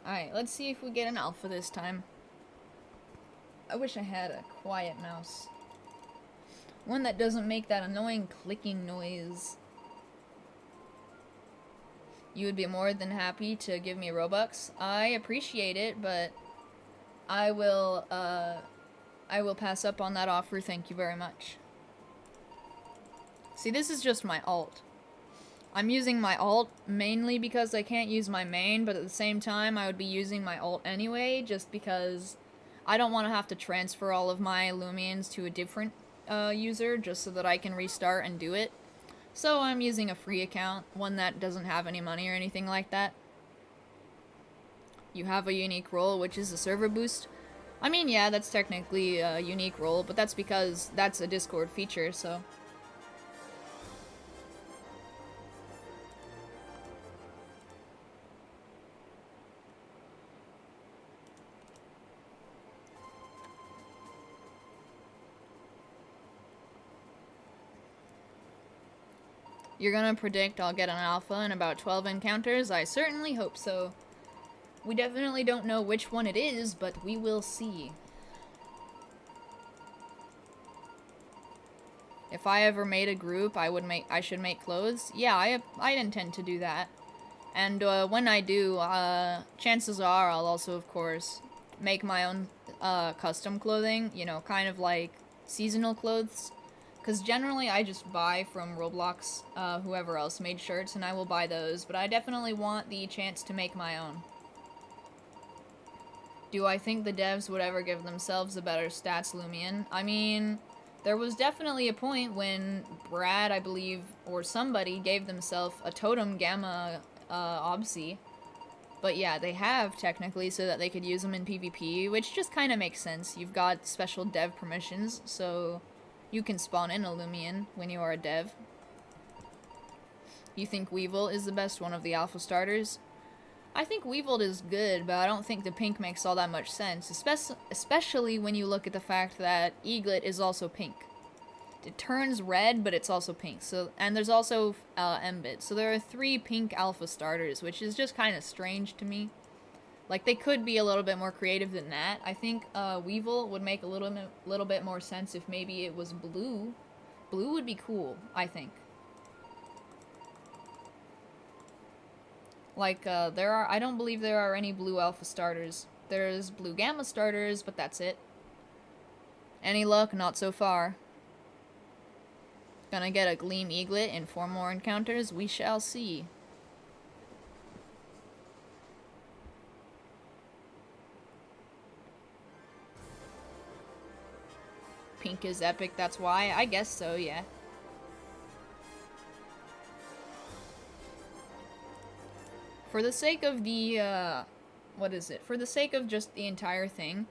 Speaker 1: Alright, let's see if we get an alpha this time. I wish I had a quiet mouse. One that doesn't make that annoying clicking noise. You would be more than happy to give me Robux. I appreciate it, but I will pass up on that offer, thank you very much. See, this is just my alt. I'm using my alt mainly because I can't use my main, but at the same time I would be using my alt anyway, just because I don't want to have to transfer all of my Lumians to a different user, just so that I can restart and do it. So I'm using a free account, one that doesn't have any money or anything like that. You have a unique role, which is a server boost. I mean, yeah, that's technically a unique role, but that's because that's a Discord feature, so... You're gonna predict I'll get an alpha in about 12 encounters? I certainly hope so. We definitely don't know which one it is, but we will see. If I ever made a group, I should make clothes. Yeah, I intend to do that. And when I do, chances are I'll also, of course, make my own custom clothing, you know, kind of like seasonal clothes. Because generally I just buy from Roblox, whoever else made shirts, and I will buy those, but I definitely want the chance to make my own. Do I think the devs would ever give themselves a better stats Lumian? I mean, there was definitely a point when Brad, I believe, or somebody gave themselves a totem gamma obsi. But yeah, they have technically so that they could use them in PvP, which just kind of makes sense. You've got special dev permissions, so you can spawn in a Lumian when you are a dev. You think Weevil is the best one of the alpha starters? I think Weevil is good, but I don't think the pink makes all that much sense, especially when you look at the fact that Eaglet is also pink. It turns red, but it's also pink. So, and there's also Embit. So there are 3 pink alpha starters, which is just kind of strange to me. Like, they could be a little bit more creative than that. I think Weevil would make a little bit more sense if maybe it was blue. Blue would be cool, I think. Like, I don't believe there are any blue alpha starters. There's blue gamma starters, but that's it. Any luck? Not so far. Gonna get a Gleam Eaglet in 4 more encounters? We shall see. Pink is epic, that's why? I guess so, yeah. For the sake of the, what is it? For the sake of just the entire thing,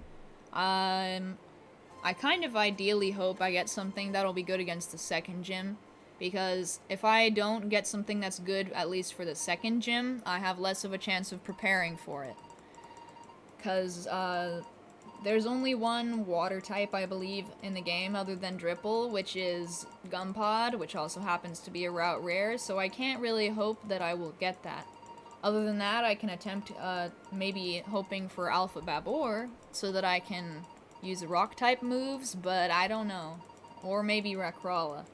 Speaker 1: I kind of ideally hope I get something that'll be good against the second gym, because if I don't get something that's good, at least for the second gym, I have less of a chance of preparing for it. Because, there's only one water type, I believe, in the game other than Dripple, which is Gumpod, which also happens to be a route rare, so I can't really hope that I will get that. Other than that, I can attempt, maybe hoping for Alpha Babor, so that I can use rock-type moves, but I don't know. Or maybe Rekrala.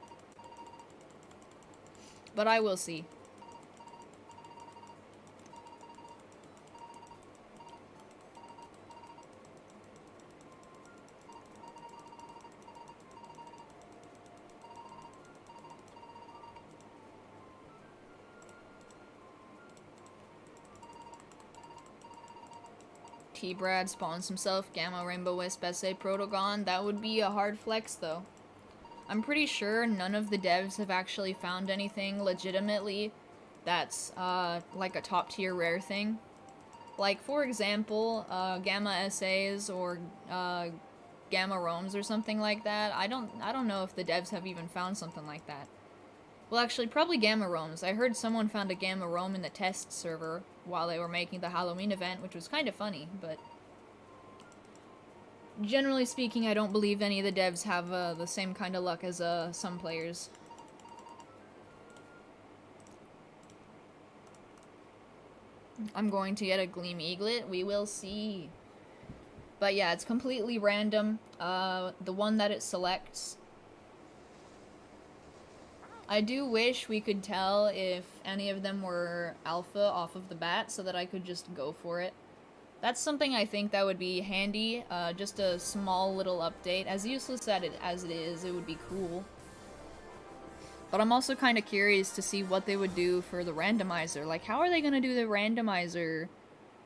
Speaker 1: But I will see. T-Brad spawns himself Gamma Rainbow Wisp SA Protogon. That would be a hard flex, though. I'm pretty sure none of the devs have actually found anything legitimately that's, like a top-tier rare thing. Like, for example, Gamma SAs or, Gamma Roams or something like that. I don't know if the devs have even found something like that. Well, actually, probably Gamma Roams. I heard someone found a Gamma Roam in the test server while they were making the Halloween event, which was kind of funny, but generally speaking, I don't believe any of the devs have the same kind of luck as some players. I'm going to get a Gleam Eaglet. We will see. But yeah, it's completely random. The one that it selects. I do wish we could tell if any of them were alpha off of the bat so that I could just go for it. That's something I think that would be handy, just a small little update. As useless as it is, it would be cool. But I'm also kind of curious to see what they would do for the randomizer. Like, how are they going to do the randomizer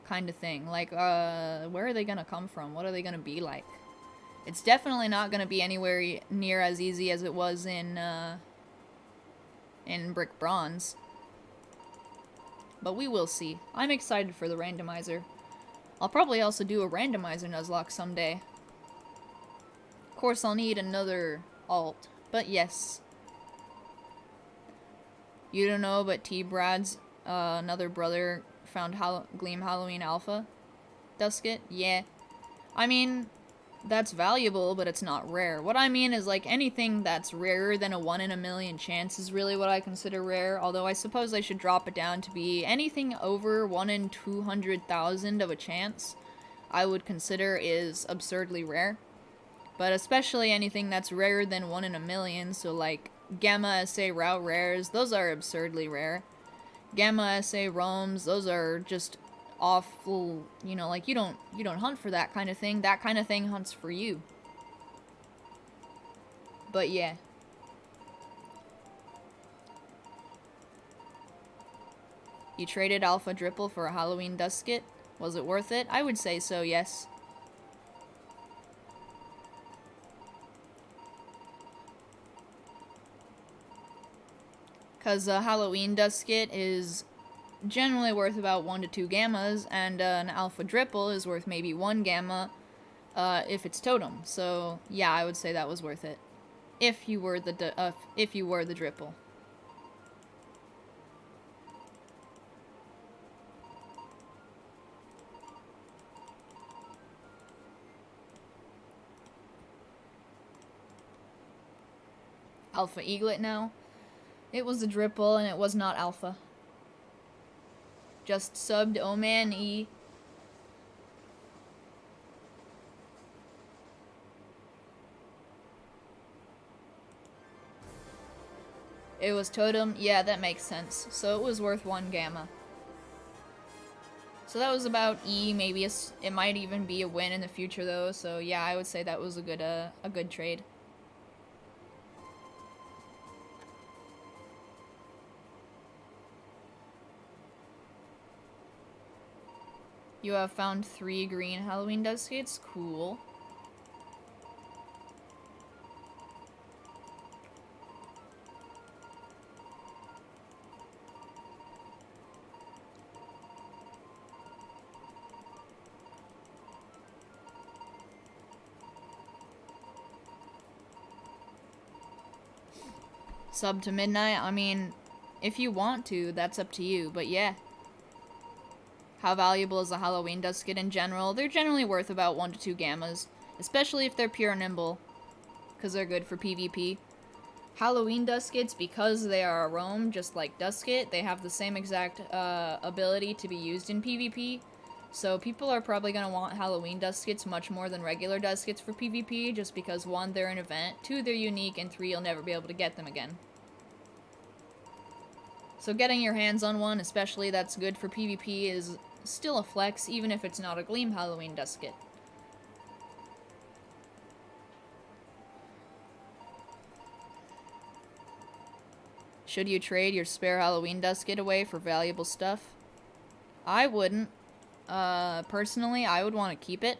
Speaker 1: kind of thing? Like, where are they going to come from? What are they going to be like? It's definitely not going to be anywhere near as easy as it was in Brick Bronze. But we will see. I'm excited for the randomizer. I'll probably also do a randomizer Nuzlocke someday. Of course, I'll need another alt, but yes. You don't know, but T-Brad's another brother found Gleam Halloween Alpha Dusket? Yeah. I mean, that's valuable, but it's not rare. What I mean is, like, anything that's rarer than a 1 in a million chance is really what I consider rare, although I suppose I should drop it down to be anything over 1 in 200,000 of a chance I would consider is absurdly rare. But especially anything that's rarer than 1 in a million, so like Gamma SA route rares, those are absurdly rare. Gamma SA roams, those are just awful, you know, like you don't hunt for that kind of thing. That kind of thing hunts for you. But yeah. You traded Alpha Dripple for a Halloween Dusket? Was it worth it? I would say so, yes. because a Halloween Dusket is generally worth about 1 to 2 gammas, and an Alpha Dripple is worth maybe 1 gamma if it's totem. So yeah, I would say that was worth it if you were the Dripple. Alpha Eaglet now. It was a Dripple and it was not Alpha. Just subbed Oman E. It was totem. Yeah, that makes sense. So it was worth 1 gamma. So that was about E. Maybe it might even be a win in the future though. So yeah, I would say that was a good trade. You have found 3 green Halloween Duskets. Cool. Sub to midnight? I mean, if you want to, that's up to you, but yeah. How valuable is a Halloween Dusket in general? They're generally worth about 1 to 2 gammas, especially if they're pure nimble, because they're good for PvP. Halloween Duskets, because they are a roam, just like Dusket, they have the same exact ability to be used in PvP, so people are probably going to want Halloween Duskets much more than regular Duskets for PvP, just because 1, they're an event, 2, they're unique, and 3, you'll never be able to get them again. So getting your hands on one, especially that's good for PvP, is still a flex, even if it's not a Gleam Halloween Dusket. Should you trade your spare Halloween Dusket away for valuable stuff? I wouldn't. Personally, I would want to keep it,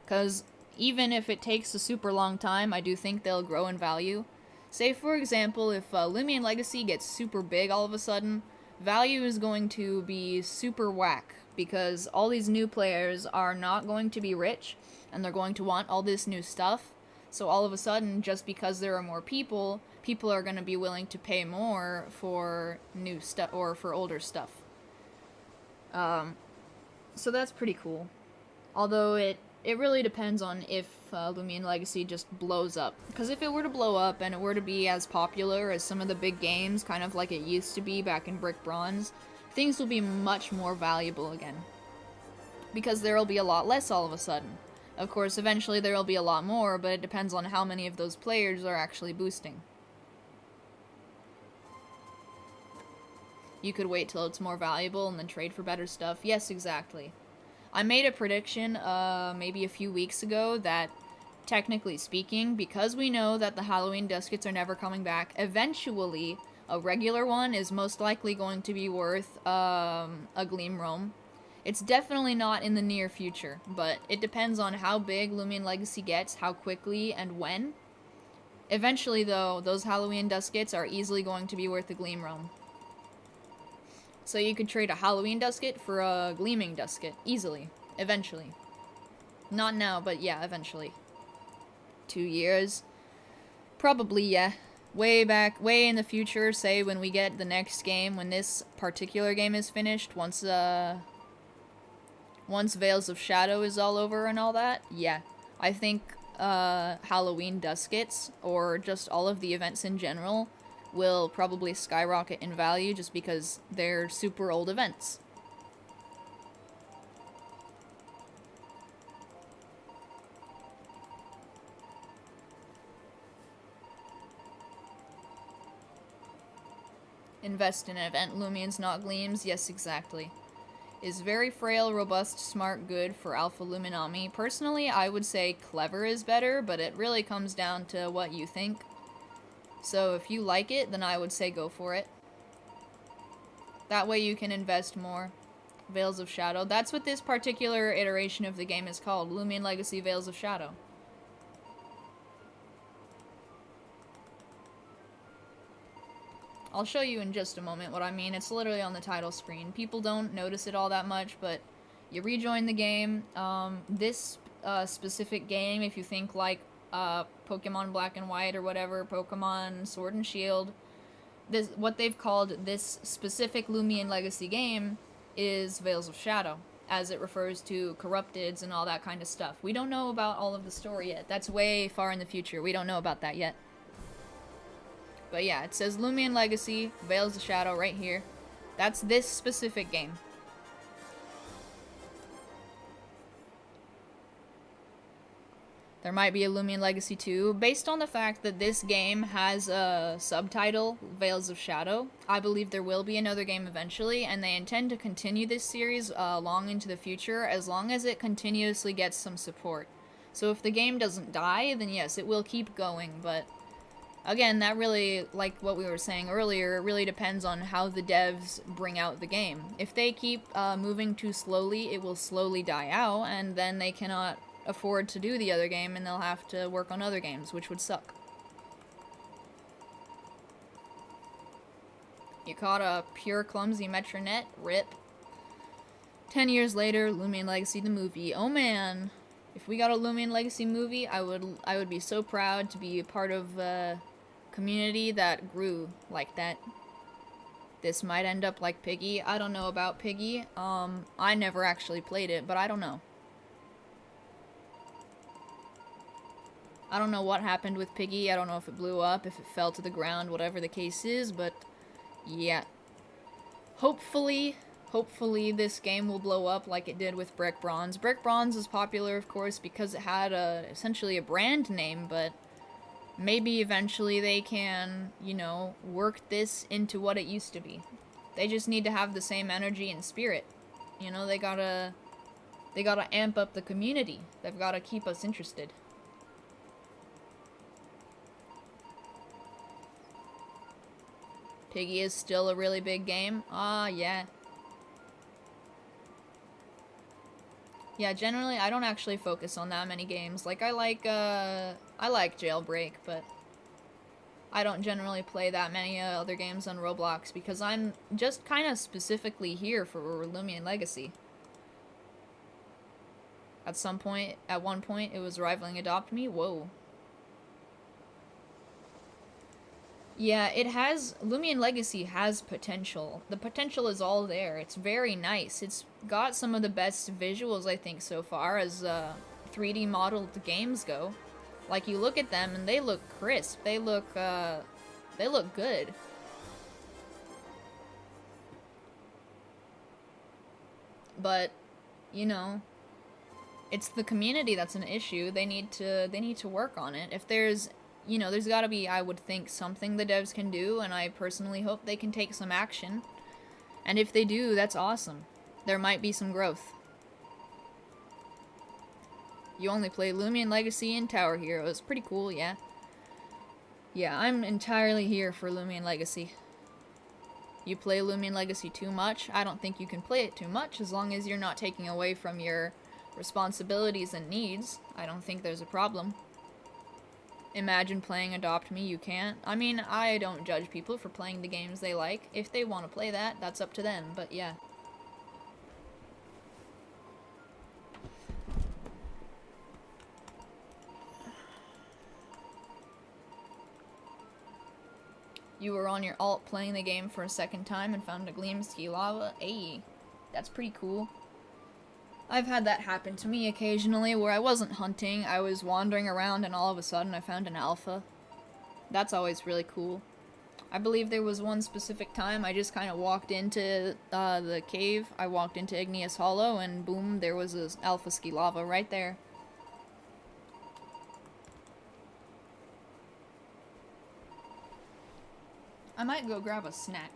Speaker 1: because even if it takes a super long time, I do think they'll grow in value. Say, for example, if Lumian Legacy gets super big all of a sudden, value is going to be super whack, because all these new players are not going to be rich, and they're going to want all this new stuff. So all of a sudden, just because there are more people, people are going to be willing to pay more for new stuff, or for older stuff. So that's pretty cool. Although it really depends on if Lumian Legacy just blows up. Because if it were to blow up and it were to be as popular as some of the big games, kind of like it used to be back in Brick Bronze, things will be much more valuable again. Because there will be a lot less all of a sudden. Of course, eventually there will be a lot more, but it depends on how many of those players are actually boosting. You could wait till it's more valuable and then trade for better stuff. Yes, exactly. I made a prediction maybe a few weeks ago that, technically speaking, because we know that the Halloween Duskets are never coming back, eventually a regular one is most likely going to be worth a Gleam Roam. It's definitely not in the near future, but it depends on how big Lumian Legacy gets, how quickly, and when. Eventually, though, those Halloween Duskets are easily going to be worth a Gleam Roam. So you could trade a Halloween Dusket for a Gleaming Dusket, easily, eventually. Not now, but yeah, eventually. 2 years? Probably, yeah. Way back, way in the future, say when we get the next game, when this particular game is finished, once Veils of Shadow is all over and all that, yeah. I think Halloween Duskets, or just all of the events in general, will probably skyrocket in value just because they're super old events. Invest in an event, Lumians, not Gleams. Yes, exactly. Is very frail, robust, smart, good for Alpha Luminami. Personally, I would say clever is better, but it really comes down to what you think. So if you like it, then I would say go for it. That way you can invest more. Veils of Shadow. That's what this particular iteration of the game is called. Lumian Legacy Veils of Shadow. I'll show you in just a moment what I mean. It's literally on the title screen. People don't notice it all that much, but you rejoin the game. This specific game, if you think like Pokemon Black and White or whatever, Pokemon Sword and Shield, this what they've called this specific Loomian Legacy game is Veils of Shadow, as it refers to corrupteds and all that kind of stuff. We don't know about all of the story yet. That's way far in the future. We don't know about that yet. But yeah, it says Loomian Legacy, Veils of Shadow right here. That's this specific game. There might be a Loomian Legacy 2. Based on the fact that this game has a subtitle, Veils of Shadow, I believe there will be another game eventually, and they intend to continue this series long into the future, as long as it continuously gets some support. So if the game doesn't die, then yes, it will keep going, but again, that really, like what we were saying earlier, it really depends on how the devs bring out the game. If they keep moving too slowly, it will slowly die out, and then they cannot afford to do the other game, and they'll have to work on other games, which would suck. You caught a pure clumsy Metronet? Rip. 10 years later, Loomian Legacy the movie. Oh man! If we got a Loomian Legacy movie, I would be so proud to be a part of a community that grew like that. This might end up like Piggy. I don't know about Piggy. I never actually played it, but I don't know. I don't know what happened with Piggy. I don't know if it blew up, if it fell to the ground, whatever the case is, but yeah. Hopefully this game will blow up like it did with Brick Bronze. Brick Bronze is popular, of course, because it had essentially a brand name, but maybe eventually they can, you know, work this into what it used to be. They just need to have the same energy and spirit. You know, they gotta amp up the community. They've gotta keep us interested. Piggy is still a really big game. Yeah. Yeah, generally, I don't actually focus on that many games. Like, I like Jailbreak, but I don't generally play that many other games on Roblox, because I'm just kind of specifically here for Loomian Legacy. At one point, it was rivaling Adopt Me. Whoa. Yeah, Loomian Legacy has potential. The potential is all there. It's very nice. It's got some of the best visuals, I think, so far as 3D modeled games go. Like, you look at them and they look crisp. They look good. But, you know, it's the community that's an issue. They need to work on it. If there's, you know, there's gotta be, I would think, something the devs can do, and I personally hope they can take some action. And if they do, that's awesome. There might be some growth. You only play Loomian Legacy and Tower Heroes. Pretty cool, yeah. Yeah, I'm entirely here for Loomian Legacy. You play Loomian Legacy too much? I don't think you can play it too much, as long as you're not taking away from your responsibilities and needs. I don't think there's a problem. Imagine playing Adopt Me, you can't. I mean, I don't judge people for playing the games they like. If they want to play that, that's up to them, but yeah. You were on your alt playing the game for a second time and found a gleam ski lava? Ayy, that's pretty cool. I've had that happen to me occasionally, where I wasn't hunting, I was wandering around and all of a sudden I found an alpha. That's always really cool. I believe there was one specific time I just kind of walked into the cave, I walked into Igneous Hollow, and boom, there was this alpha ski lava right there. I might go grab a snack.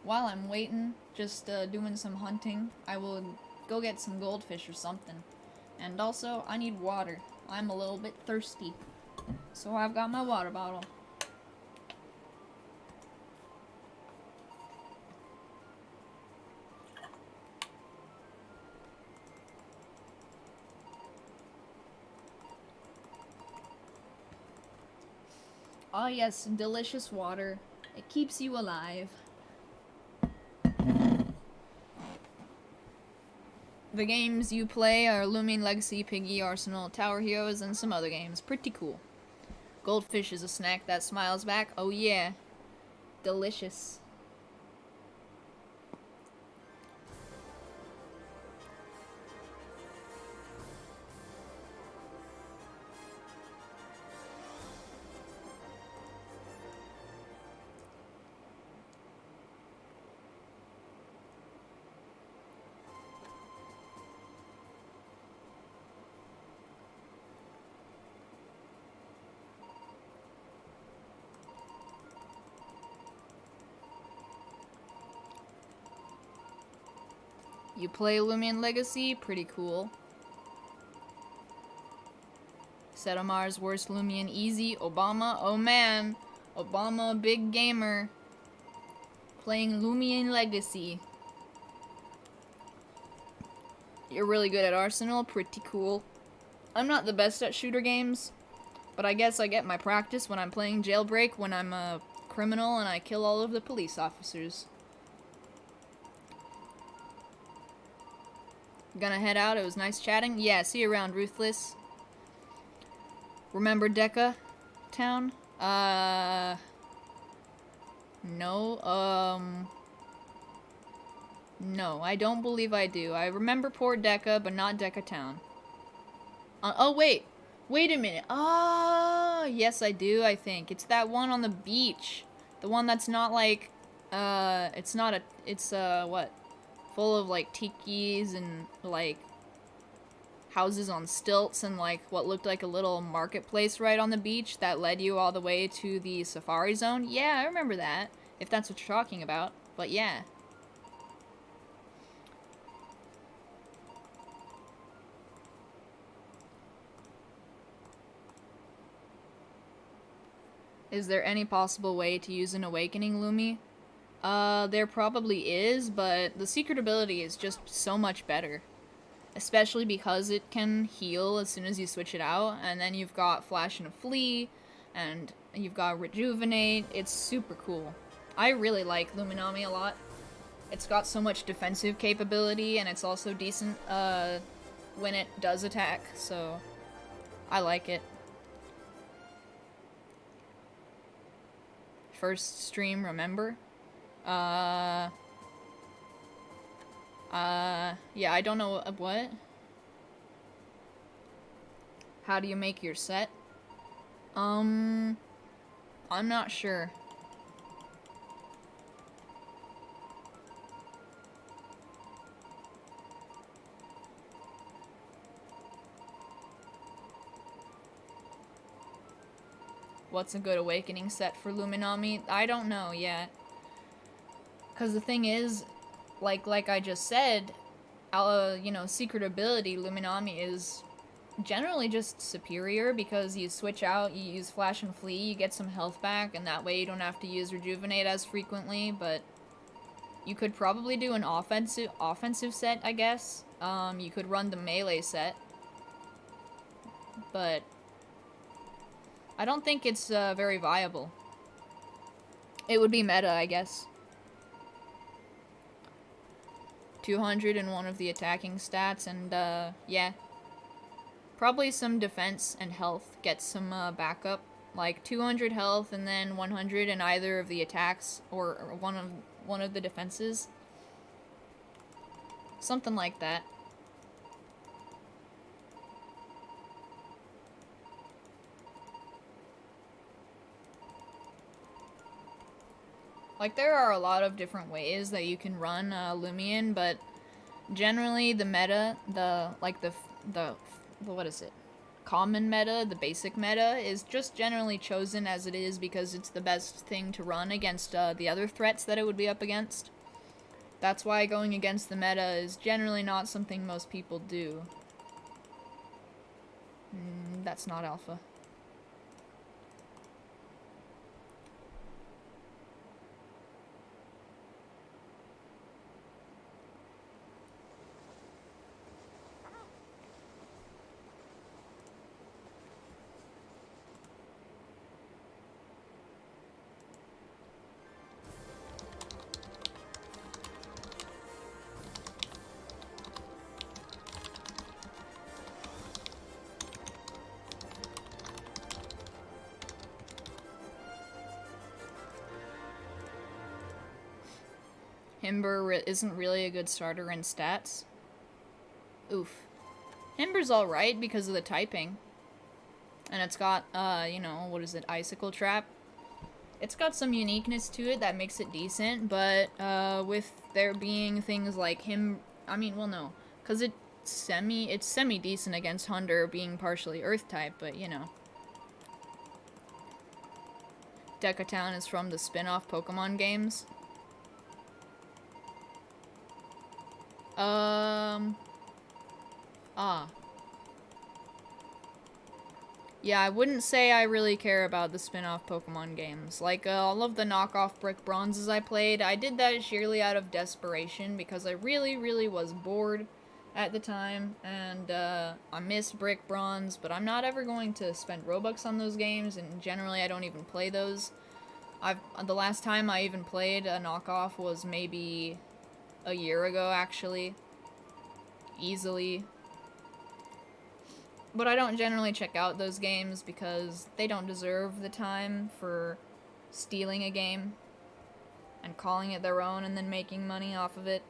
Speaker 1: While I'm waiting, just doing some hunting, I will go get some goldfish or something. And also, I need water. I'm a little bit thirsty. So I've got my water bottle. Ah yes, delicious water. It keeps you alive. The games you play are Loomian, Legacy, Piggy, Arsenal, Tower Heroes, and some other games. Pretty cool. Goldfish is a snack that smiles back. Oh yeah. Delicious. You play Lumian Legacy? Pretty cool. Setomar's worst Lumian easy. Obama? Oh man. Obama, big gamer. Playing Lumian Legacy. You're really good at Arsenal? Pretty cool. I'm not the best at shooter games, but I guess I get my practice when I'm playing Jailbreak when I'm a criminal and I kill all of the police officers. Gonna head out. It was nice chatting. Yeah, see you around, Ruthless. Remember Deca Town? No. No, I don't believe I do. I remember Port Deca, but not Deca Town. Oh, wait. Wait a minute. Ah, yes, I do, I think. It's that one on the beach. The one that's not like, it's not a, it's, what? Full of, like, tikis and, like, houses on stilts and, like, what looked like a little marketplace right on the beach that led you all the way to the safari zone. Yeah, I remember that, if that's what you're talking about. But, yeah. Is there any possible way to use an Awakening Lumi? There probably is, but the secret ability is just so much better. Especially because it can heal as soon as you switch it out, and then you've got Flash and Flee, and you've got Rejuvenate. It's super cool. I really like Luminami a lot. It's got so much defensive capability, and it's also decent, when it does attack, so I like it. First stream, remember? Yeah, I don't know what. How do you make your set? I'm not sure. What's a good awakening set for Luminami? I don't know yet. Cause the thing is, like I just said, you know, secret ability Luminami is generally just superior because you switch out, you use Flash and Flee, you get some health back, and that way you don't have to use Rejuvenate as frequently, but you could probably do an offensive set, I guess. You could run the melee set, but I don't think it's very viable. It would be meta, I guess. 200 in one of the attacking stats, and yeah. Probably some defense and health. Get some backup. Like 200 health and then 100 in either of the attacks or one of the defenses. Something like that. Like, there are a lot of different ways that you can run Lumian, but generally the meta, what is it? Common meta, the basic meta, is just generally chosen as it is because it's the best thing to run against the other threats that it would be up against. That's why going against the meta is generally not something most people do. That's not alpha. Himber isn't really a good starter in stats. Oof. Himber's alright because of the typing. And it's got, you know, what is it, Icicle Trap? It's got some uniqueness to it that makes it decent, but, with there being things like I mean, well, no. Because it's semi-decent against Hunter being partially Earth-type, but, you know. Decatown is from the spin-off Pokemon games. Yeah, I wouldn't say I really care about the spin-off Pokemon games. Like, all of the knockoff Brick Bronzes I played, I did that sheerly out of desperation because I really, really was bored at the time, and, I missed Brick Bronze, but I'm not ever going to spend Robux on those games, and generally I don't even play those. The last time I even played a knockoff was maybe a year ago, actually. Easily. But I don't generally check out those games because they don't deserve the time for stealing a game and calling it their own and then making money off of it.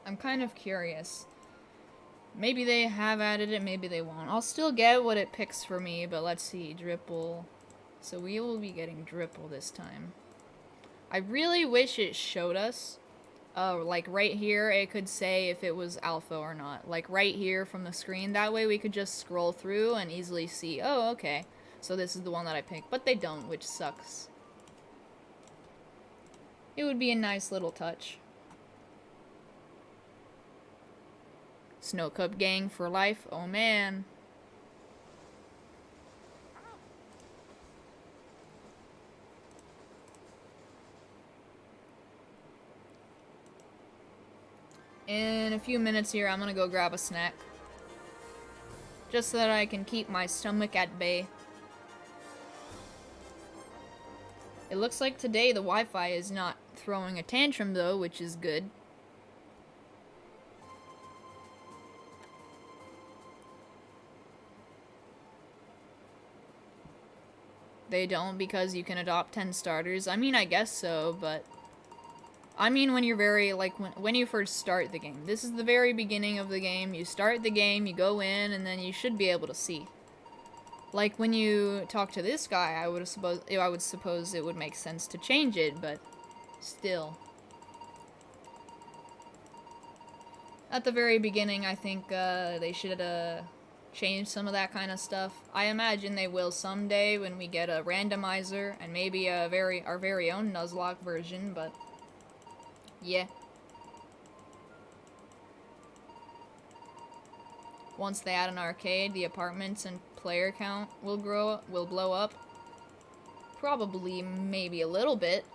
Speaker 1: I'm kind of curious. Maybe they have added it, maybe they won't. I'll still get what it picks for me, but let's see. Dripple. So we will be getting Dripple this time. I really wish it showed us. Like right here, it could say if it was alpha or not. Like right here from the screen. That way we could just scroll through and easily see, oh, okay. So this is the one that I picked. But they don't, which sucks. It would be a nice little touch. Snow Cup gang for life. Oh man. In a few minutes here, I'm gonna go grab a snack. Just so that I can keep my stomach at bay. It looks like today the Wi-Fi is not throwing a tantrum though, which is good. They don't because you can adopt 10 starters. I mean, I guess so, but... I mean when you're very, like, when you first start the game. This is the very beginning of the game. You start the game, you go in, and then you should be able to see. Like, when you talk to this guy, I would suppose it would make sense to change it, but... still. At the very beginning, I think, they should, change some of that kind of stuff. I imagine they will someday when we get a randomizer and maybe our very own Nuzlocke version, but yeah. Once they add an arcade, the apartments and player count will blow up. Probably maybe a little bit.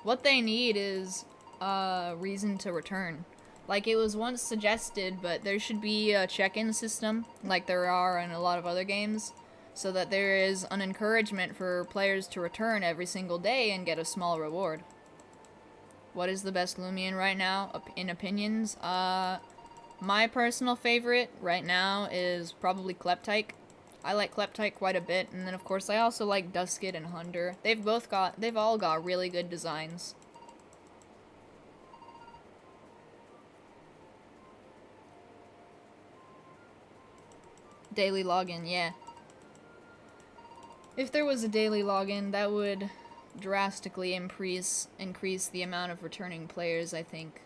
Speaker 1: What they need is a reason to return. Like, it was once suggested, but there should be a check-in system, like there are in a lot of other games, so that there is an encouragement for players to return every single day and get a small reward. What is the best Lumian right now, in opinions? My personal favorite right now is probably Kleptyke. I like Kleptyke quite a bit, and then of course I also like Duskit and Hunter. They've all got really good designs. Daily login, yeah. If there was a daily login, that would drastically increase the amount of returning players, I think.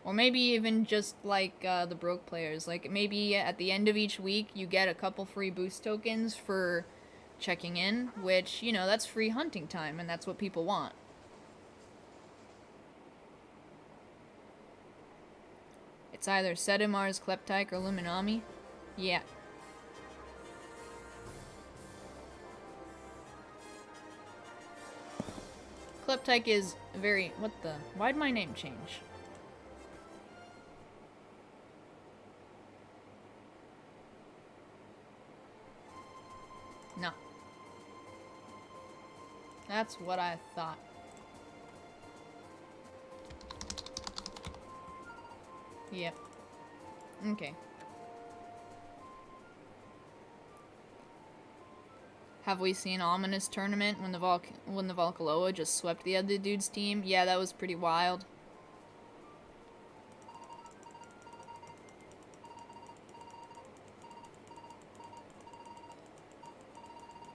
Speaker 1: Or maybe even just like the broke players. Like maybe at the end of each week you get a couple free boost tokens for checking in, which, you know, that's free hunting time and that's what people want. It's either Sedimars, Kleptyke, or Luminami. Yeah. Kleptyke is very... Why'd my name change? No. That's what I thought. Yep. Okay. Have we seen Ominous Tournament when the Volcaloa just swept the other dude's team? Yeah, that was pretty wild.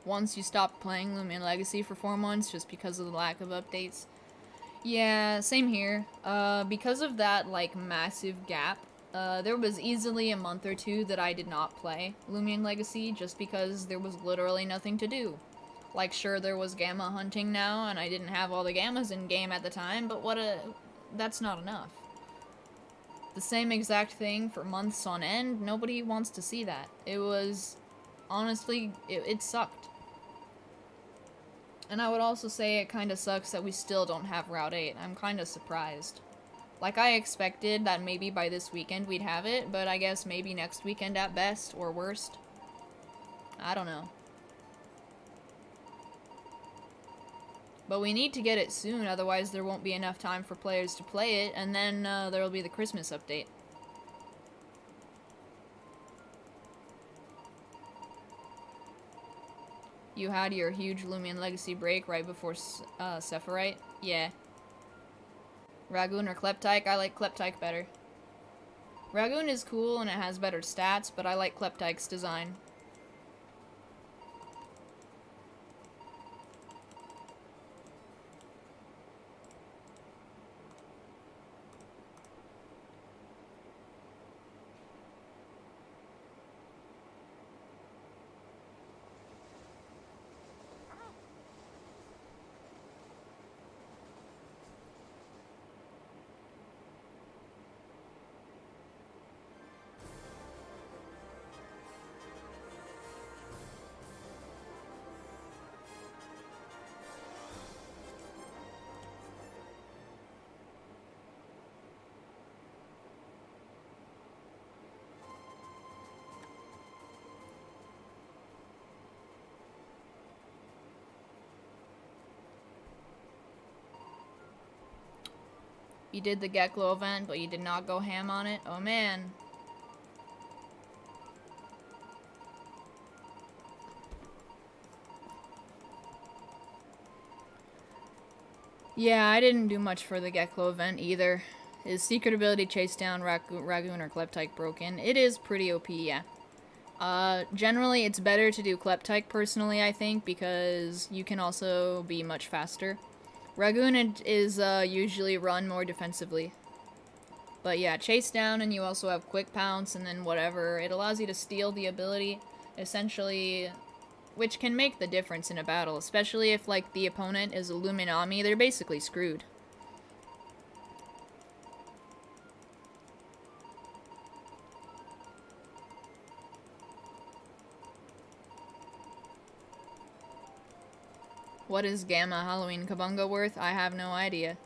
Speaker 1: Once you stopped playing Lumian Legacy for 4 months just because of the lack of updates. Yeah, same here. Because of that, like, massive gap, there was easily a month or 2 that I did not play Lumian Legacy just because there was literally nothing to do. Like, sure, there was gamma hunting now, and I didn't have all the gammas in game at the time, but that's not enough. The same exact thing for months on end, nobody wants to see that. It was, honestly, it sucked. And I would also say it kinda sucks that we still don't have Route 8. I'm kinda surprised. Like, I expected that maybe by this weekend we'd have it, but I guess maybe next weekend at best, or worst. I don't know. But we need to get it soon, otherwise there won't be enough time for players to play it, and then there'll be the Christmas update. You had your huge Lumian Legacy break right before Sephirite? Yeah. Ragoon or Kleptyke? I like Kleptyke better. Ragoon is cool and it has better stats, but I like Kleptyke's design. You did the Geklo event, but you did not go ham on it? Oh man. Yeah, I didn't do much for the Geklo event either. His secret ability chase down Ragoon or Kleptyke broken. It is pretty OP, yeah. Generally it's better to do Kleptyke personally, I think, because you can also be much faster. Ragoon is usually run more defensively. But yeah, chase down, and you also have quick pounce, and then whatever. It allows you to steal the ability, essentially, which can make the difference in a battle, especially if, like, the opponent is a Luminami. They're basically screwed. What is Gamma Halloween Kabunga worth? I have no idea.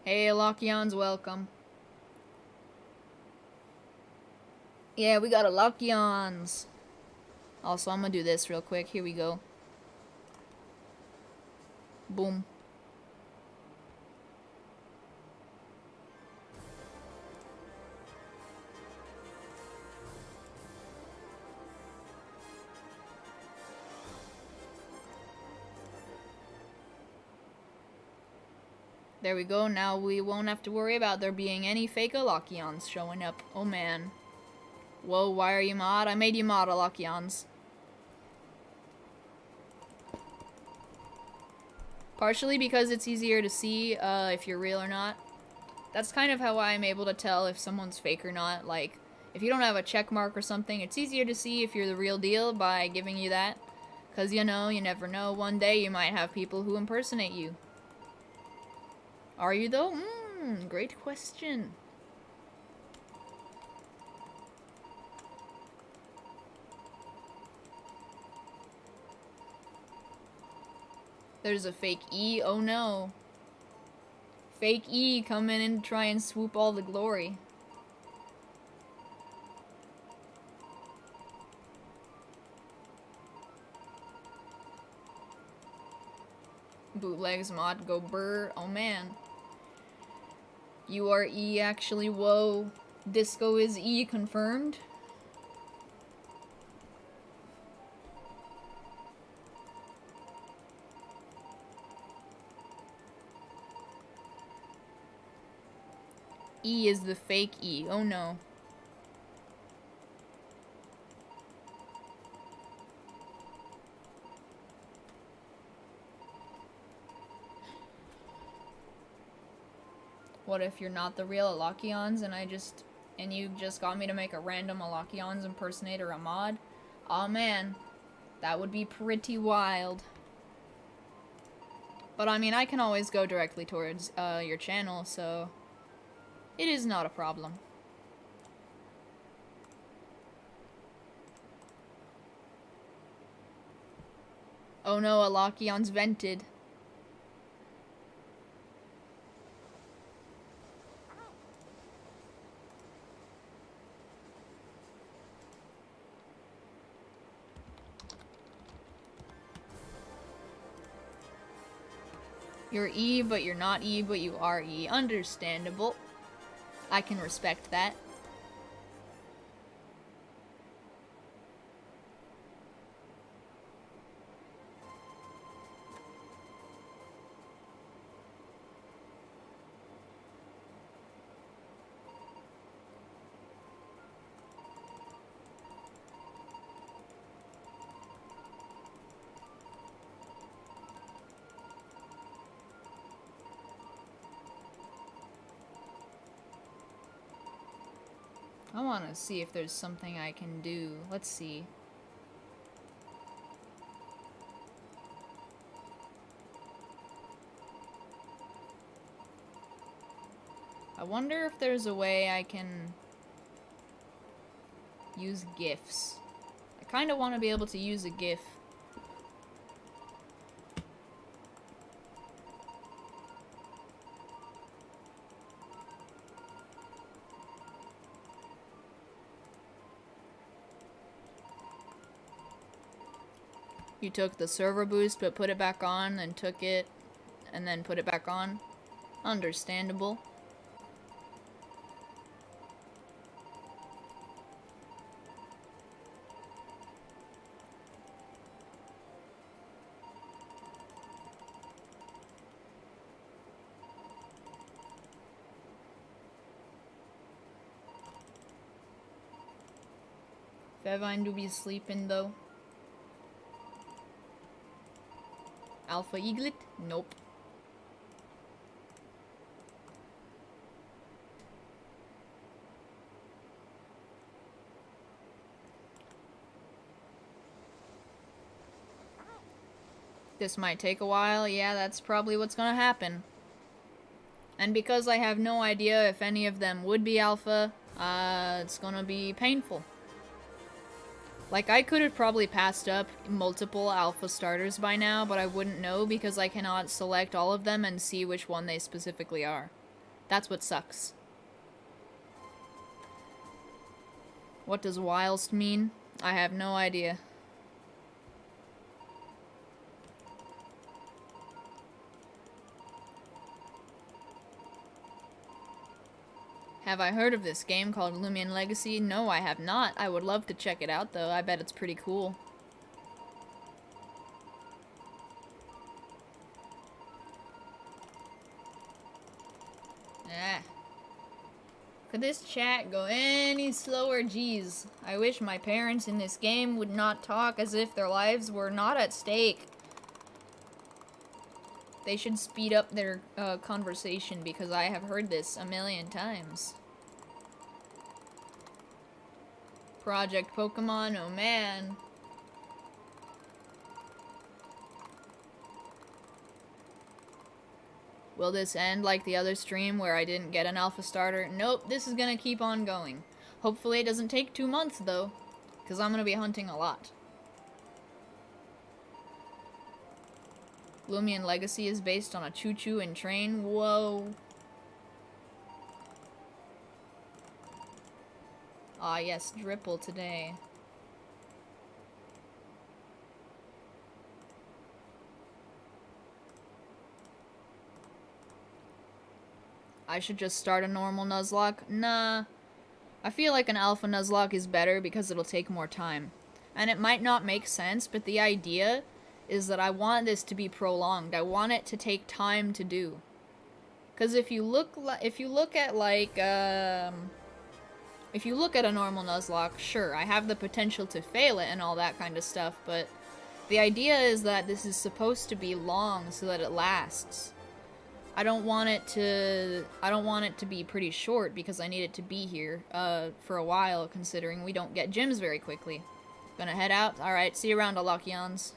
Speaker 1: Hey, Lockyon's welcome. Yeah, we got a Lockyons. Also, I'm gonna do this real quick. Here we go. Boom. There we go. Now we won't have to worry about there being any fake Lockyons showing up. Oh man. Whoa, why are you mod? I made you mod Lockyons. Partially because it's easier to see if you're real or not. That's kind of how I'm able to tell if someone's fake or not. Like, if you don't have a check mark or something, it's easier to see if you're the real deal by giving you that. Because, you know, you never know. One day you might have people who impersonate you. Are you, though? Great question. There's a fake E. Oh no. Fake E coming in to try and swoop all the glory. Bootlegs mod go brr. Oh man. You are E actually. Whoa. Disco is E confirmed. E is the fake E. Oh no. What if you're not the real Alakions and you just got me to make a random Alakions impersonator a mod? Aw man, that would be pretty wild. But I mean, I can always go directly towards your channel, so it is not a problem. Oh no, Alakion's vented. You're E, but you're not E, but you are E. Understandable. I can respect that. I want to see if there's something I can do. Let's see. I wonder if there's a way I can use GIFs. I kind of want to be able to use a GIF. You took the server boost but put it back on, and took it and then put it back on. Understandable. Fevine do be sleeping though. Alpha Eaglet? Nope. This might take a while. Yeah, that's probably what's gonna happen. And because I have no idea if any of them would be alpha, it's gonna be painful. Like, I could have probably passed up multiple alpha starters by now, but I wouldn't know because I cannot select all of them and see which one they specifically are. That's what sucks. What does whilst mean? I have no idea. Have I heard of this game called Lumian Legacy? No, I have not. I would love to check it out, though. I bet it's pretty cool. Ah. Could this chat go any slower? Jeez. I wish my parents in this game would not talk as if their lives were not at stake. They should speed up their conversation because I have heard this a million times. Project Pokemon, oh man. Will this end like the other stream where I didn't get an alpha starter? Nope, this is gonna keep on going. Hopefully it doesn't take 2 months though, because I'm gonna be hunting a lot. Lumian Legacy is based on a choo-choo and train. Whoa. Ah, yes, Dripple today. I should just start a normal Nuzlocke? Nah. I feel like an alpha Nuzlocke is better because it'll take more time. And it might not make sense, but the idea is that I want this to be prolonged. I want it to take time to do. Because if you look at a normal Nuzlocke, sure, I have the potential to fail it and all that kind of stuff, but the idea is that this is supposed to be long so that it lasts. I don't want it to be pretty short because I need it to be here for a while, considering we don't get gyms very quickly. Gonna head out. Alright, see you around, Alakians.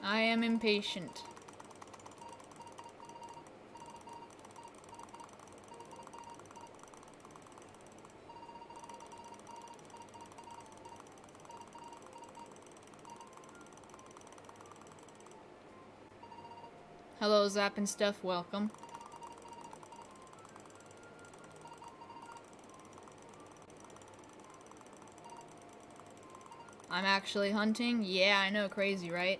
Speaker 1: I am impatient. Hello, Zap and stuff, welcome. I'm actually hunting? Yeah, I know, crazy, right?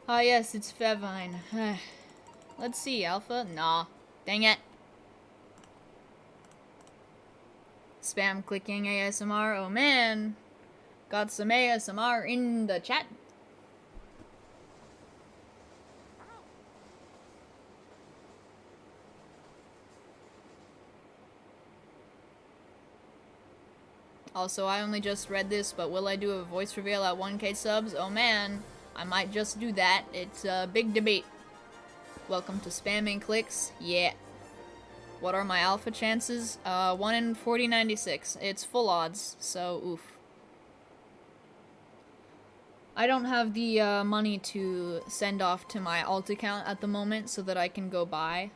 Speaker 1: Ah, yes, it's Fevine. Let's see, Alpha? Nah. Dang it. Spam clicking ASMR. Oh man. Got some ASMR in the chat. Also, I only just read this, but will I do a voice reveal at 1K subs? Oh man. I might just do that. It's a big debate. Welcome to spamming clicks. Yeah. What are my alpha chances? 1 in 4096. It's full odds, so oof. I don't have the money to send off to my alt account at the moment so that I can go buy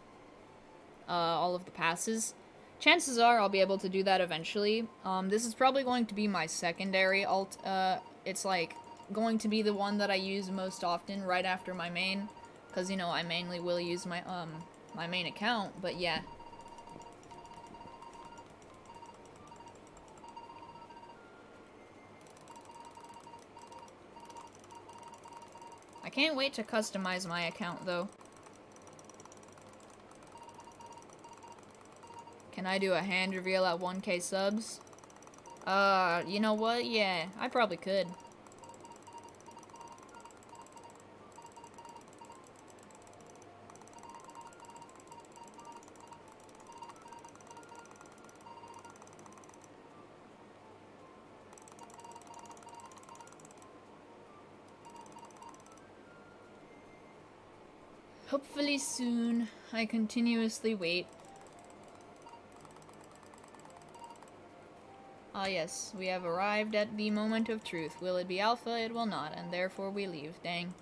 Speaker 1: all of the passes. Chances are I'll be able to do that eventually. This is probably going to be my secondary alt. It's like going to be the one that I use most often right after my main, because you know I mainly will use my my main account, but yeah. I can't wait to customize my account though. Can I do a hand reveal at 1K subs? You know what? Yeah, I probably could. Hopefully soon. I continuously wait. Ah yes, we have arrived at the moment of truth. Will it be alpha? It will not, and therefore we leave. Dang.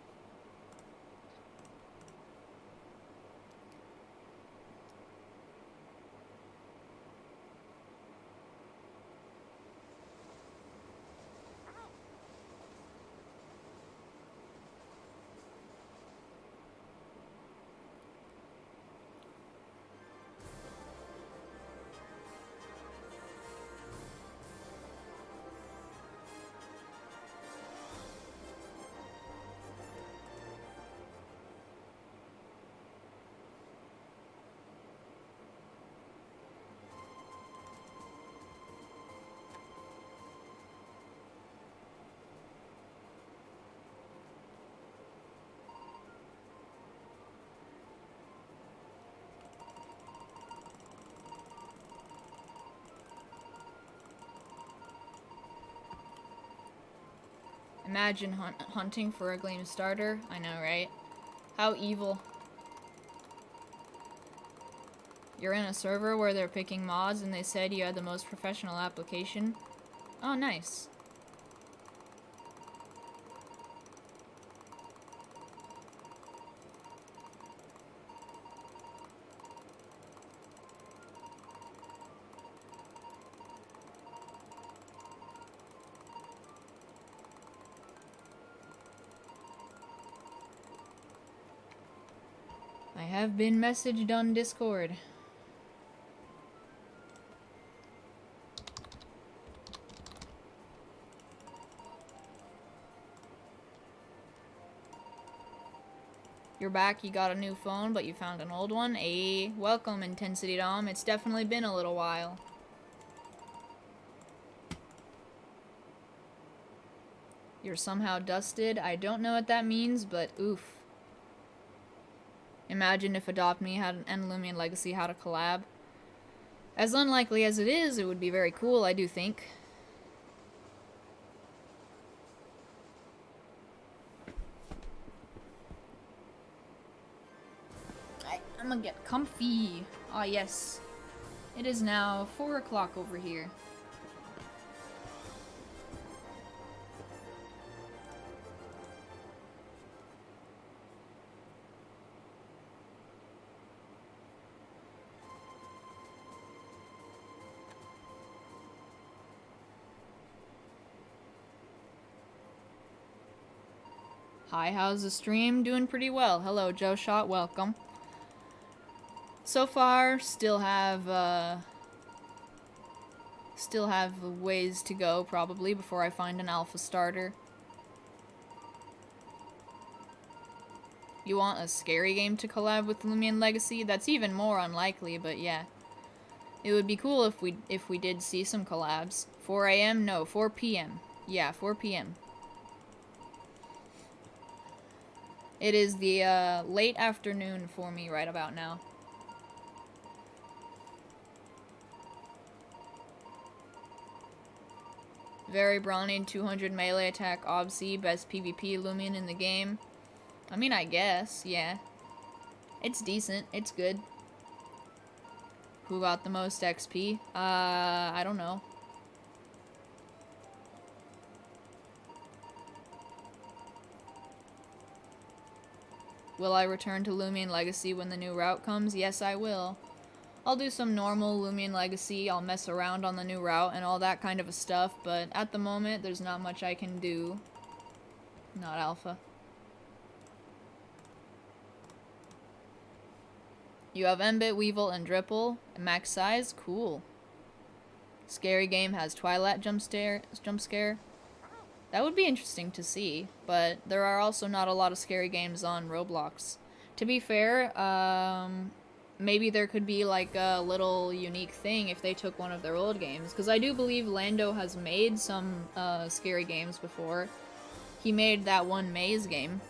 Speaker 1: Imagine hunting for a Gleam starter. I know, right? How evil. You're in a server where they're picking mods and they said you had the most professional application. Oh, nice. I have been messaged on Discord. You're back, you got a new phone, but you found an old one. Hey, welcome, Intensity Dom. It's definitely been a little while. You're somehow dusted. I don't know what that means, but oof. Imagine if Adopt Me had and Lumian Legacy had a collab. As unlikely as it is, it would be very cool, I do think. I'm gonna get comfy. Ah, yes. It is now 4 o'clock over here. Hi, how's the stream? Doing pretty well. Hello, Joe Shot, welcome. So far, still have ways to go, probably, before I find an alpha starter. You want a scary game to collab with Lumian Legacy? That's even more unlikely, but yeah. It would be cool if we did see some collabs. 4 a.m.? No, 4 p.m. Yeah, 4 p.m. It is the late afternoon for me right about now. Very brawny, 200 melee attack, Obsy, best PvP Lumian in the game. I mean, I guess, yeah. It's decent, it's good. Who got the most XP? I don't know. Will I return to Lumian Legacy when the new route comes? Yes, I will. I'll do some normal Lumian Legacy, I'll mess around on the new route and all that kind of stuff, but at the moment, there's not much I can do. Not alpha. You have Embit, Weevil, and Dripple. Max size? Cool. Scary game has Twilight jump scare. That would be interesting to see, but there are also not a lot of scary games on Roblox. To be fair, maybe there could be like a little unique thing if they took one of their old games, because I do believe Lando has made some scary games before. He made that one maze game.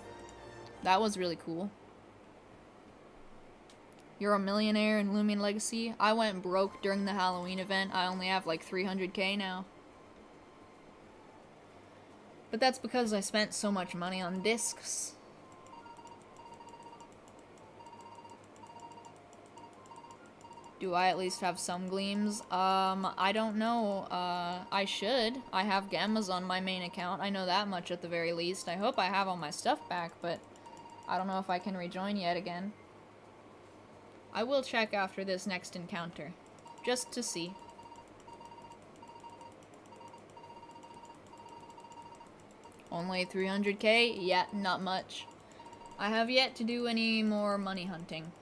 Speaker 1: That was really cool. You're a millionaire in Lumian Legacy? I went broke during the Halloween event. I only have like 300k now. But that's because I spent so much money on discs. Do I at least have some gleams? I don't know. I should. I have gammas on my main account. I know that much at the very least. I hope I have all my stuff back, but I don't know if I can rejoin yet again. I will check after this next encounter, just to see. Only 300k? Yeah, not much. I have yet to do any more money hunting.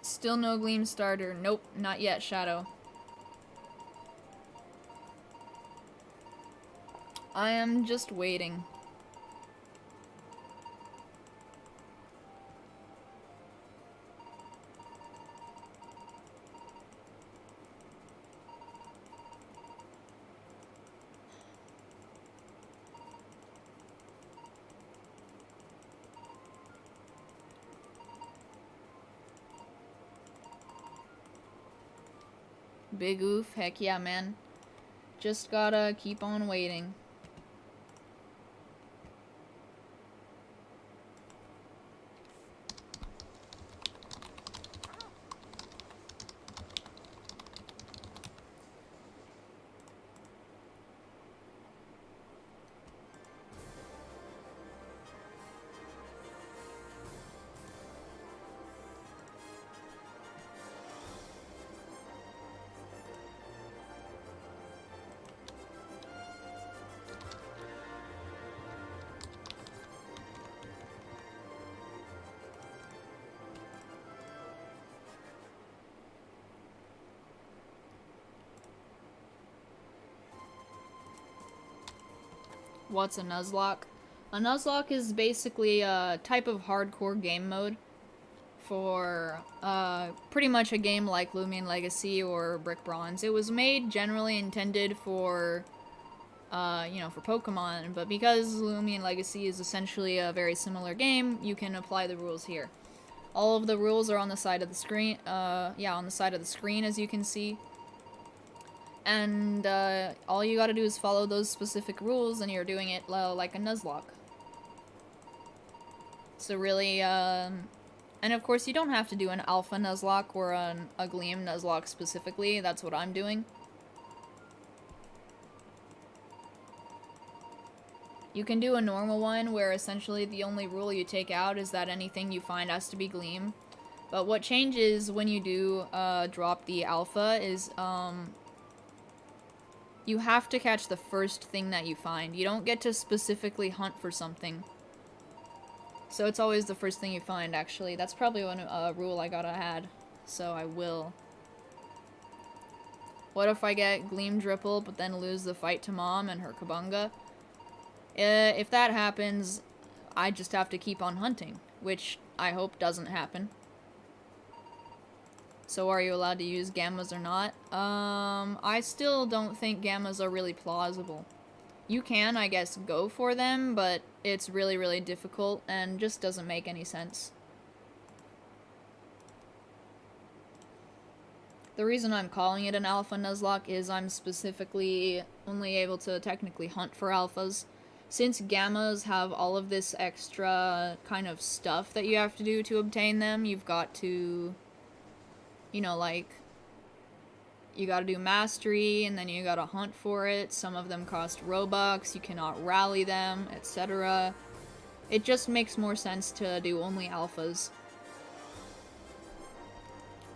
Speaker 1: Still no Gleam starter. Nope, not yet, Shadow. I am just waiting. Big oof. Heck yeah, man. Just gotta keep on waiting. What's a Nuzlocke? A Nuzlocke is basically a type of hardcore game mode for pretty much a game like Lumian Legacy or Brick Bronze. It was made generally intended for, you know, for Pokemon, but because Lumian Legacy is essentially a very similar game, you can apply the rules here. All of the rules are on the side of the screen, yeah, on the side of the screen, as you can see. And all you gotta do is follow those specific rules, and you're doing it like a Nuzlocke. So really, and of course you don't have to do an Alpha Nuzlocke or a Gleam Nuzlocke specifically, that's what I'm doing. You can do a normal one where essentially the only rule you take out is that anything you find has to be Gleam. But what changes when you do drop the Alpha is, you have to catch the first thing that you find. You don't get to specifically hunt for something. So it's always the first thing you find, actually. That's probably a rule I gotta add. So I will. What if I get Gleam Dripple, but then lose the fight to Mom and her Kabunga? If that happens, I just have to keep on hunting, which I hope doesn't happen. So are you allowed to use Gammas or not? I still don't think Gammas are really plausible. You can, I guess, go for them, but it's really, really difficult and just doesn't make any sense. The reason I'm calling it an Alpha Nuzlocke is I'm specifically only able to technically hunt for Alphas. Since Gammas have all of this extra kind of stuff that you have to do to obtain them, you've got to, you know, like, you gotta do Mastery, and then you gotta hunt for it. Some of them cost Robux, you cannot rally them, etc. It just makes more sense to do only Alphas.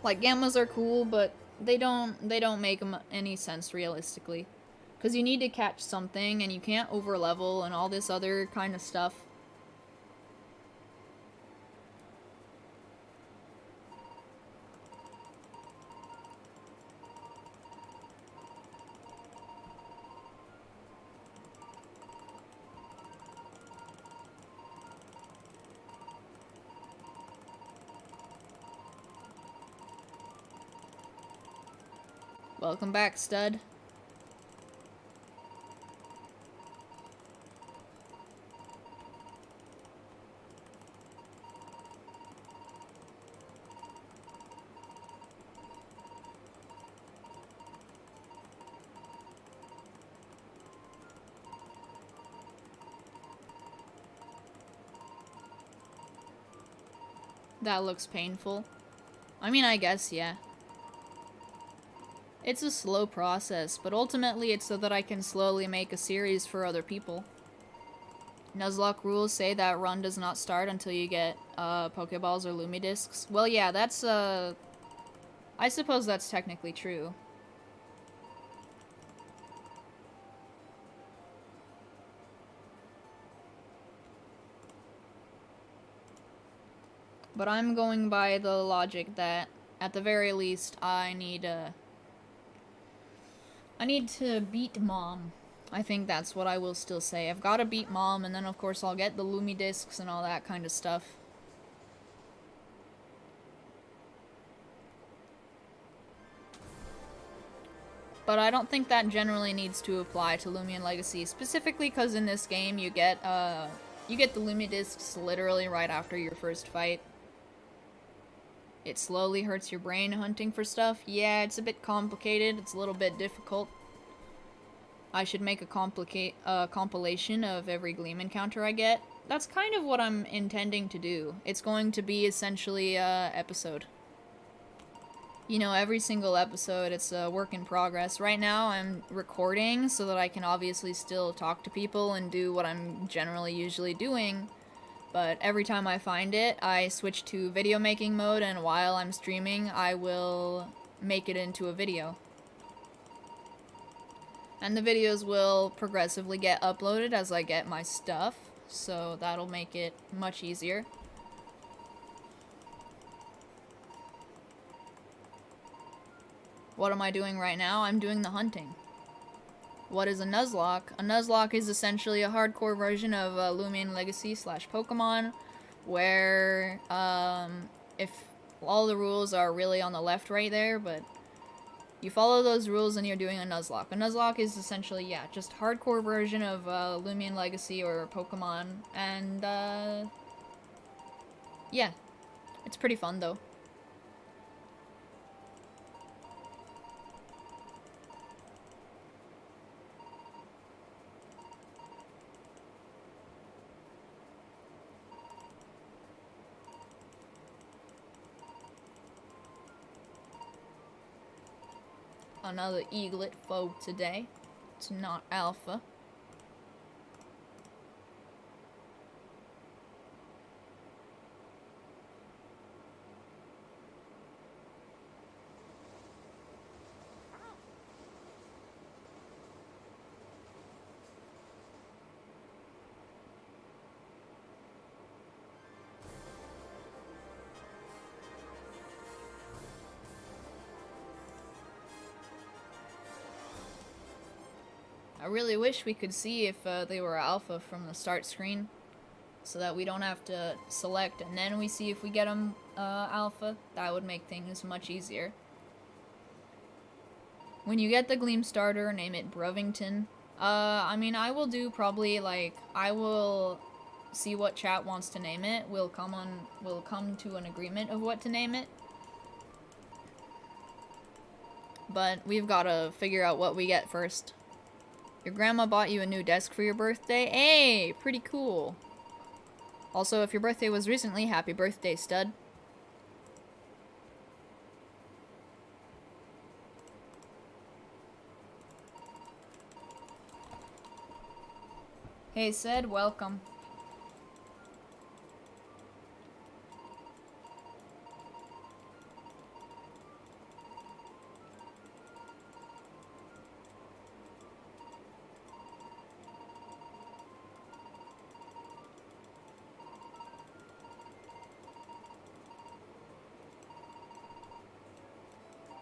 Speaker 1: Like, Gammas are cool, but they don't make any sense realistically. Because you need to catch something, and you can't overlevel, and all this other kind of stuff. Welcome back, stud. That looks painful. I mean, I guess, yeah. It's a slow process, but ultimately it's so that I can slowly make a series for other people. Nuzlocke rules say that run does not start until you get Pokeballs or Lumidiscs. Well, yeah, that's I suppose that's technically true. But I'm going by the logic that, at the very least, I need to beat Mom. I think that's what I will still say. I've got to beat Mom, and then of course I'll get the Lumidiscs and all that kind of stuff. But I don't think that generally needs to apply to Lumian Legacy, specifically because in this game you get the Lumidiscs literally right after your first fight. It slowly hurts your brain hunting for stuff. Yeah, it's a bit complicated. It's a little bit difficult. I should make a compilation of every Gleam encounter I get. That's kind of what I'm intending to do. It's going to be essentially a episode. You know, every single episode, it's a work in progress. Right now, I'm recording so that I can obviously still talk to people and do what I'm generally usually doing. But every time I find it, I switch to video making mode, and while I'm streaming, I will make it into a video. And the videos will progressively get uploaded as I get my stuff, so that'll make it much easier. What am I doing right now? I'm doing the hunting. What is a Nuzlocke? A Nuzlocke is essentially a hardcore version of Lumian Legacy / Pokemon, where if all the rules are really on the left right there, but you follow those rules and you're doing a Nuzlocke. A Nuzlocke is essentially, yeah, just hardcore version of Lumian Legacy or Pokemon, and yeah, it's pretty fun though. Another Eaglet foe today. It's not Alpha. I really wish we could see if they were alpha from the start screen, so that we don't have to select and then we see if we get them alpha. That would make things much easier. When you get the Gleam starter, name it Brevington. I mean, I will do probably, like, I will see what chat wants to name it. We'll come to an agreement of what to name it. But we've got to figure out what we get first. Your grandma bought you a new desk for your birthday? Hey, pretty cool. Also, if your birthday was recently, happy birthday, stud. Hey, Sid, welcome.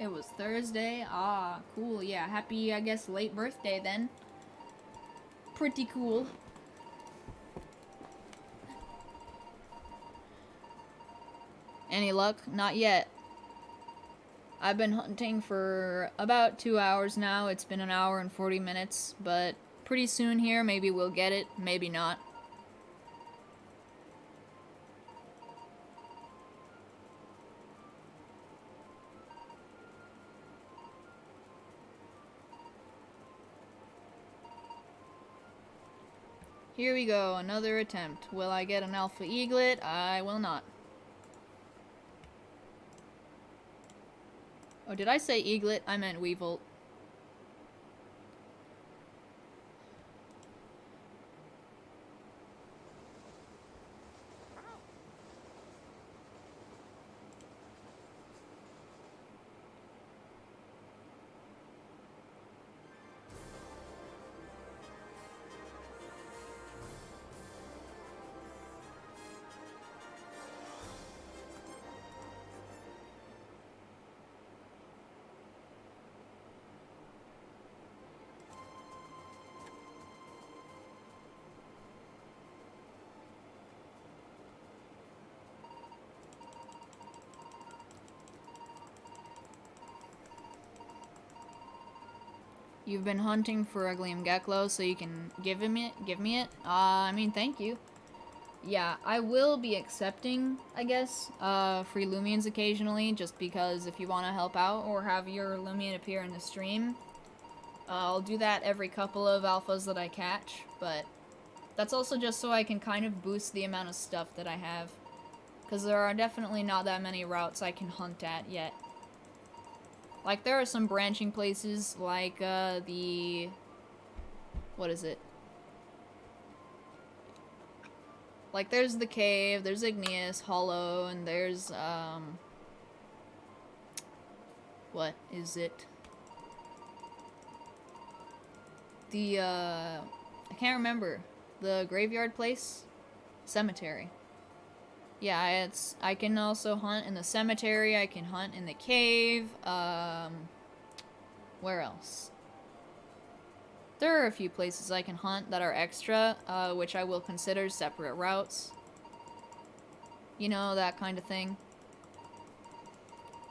Speaker 1: It was Thursday. Ah, cool. Yeah, happy, I guess, late birthday then. Pretty cool. Any luck? Not yet. I've been hunting for about 2 hours now. It's been an hour and 40 minutes, but pretty soon here, maybe we'll get it, maybe not. Here we go, another attempt. Will I get an Alpha Eaglet? I will not. Oh, did I say Eaglet? I meant Weevil. You've been hunting for a Gleam Geklo, so you can give me it? I mean, thank you. yeah, I will be accepting, I guess, free Lumians occasionally, just because if you want to help out or have your Lumian appear in the stream, I'll do that every couple of alphas that I catch, but that's also just so I can kind of boost the amount of stuff that I have, because there are definitely not that many routes I can hunt at yet. Like, there are some branching places, like, what is it? Like, there's the cave, there's Igneous, Hollow, and there's, what is it? I can't remember. The graveyard place? Cemetery. Yeah, I can also hunt in the cemetery, I can hunt in the cave, where else? There are a few places I can hunt that are extra, which I will consider separate routes. You know, that kind of thing.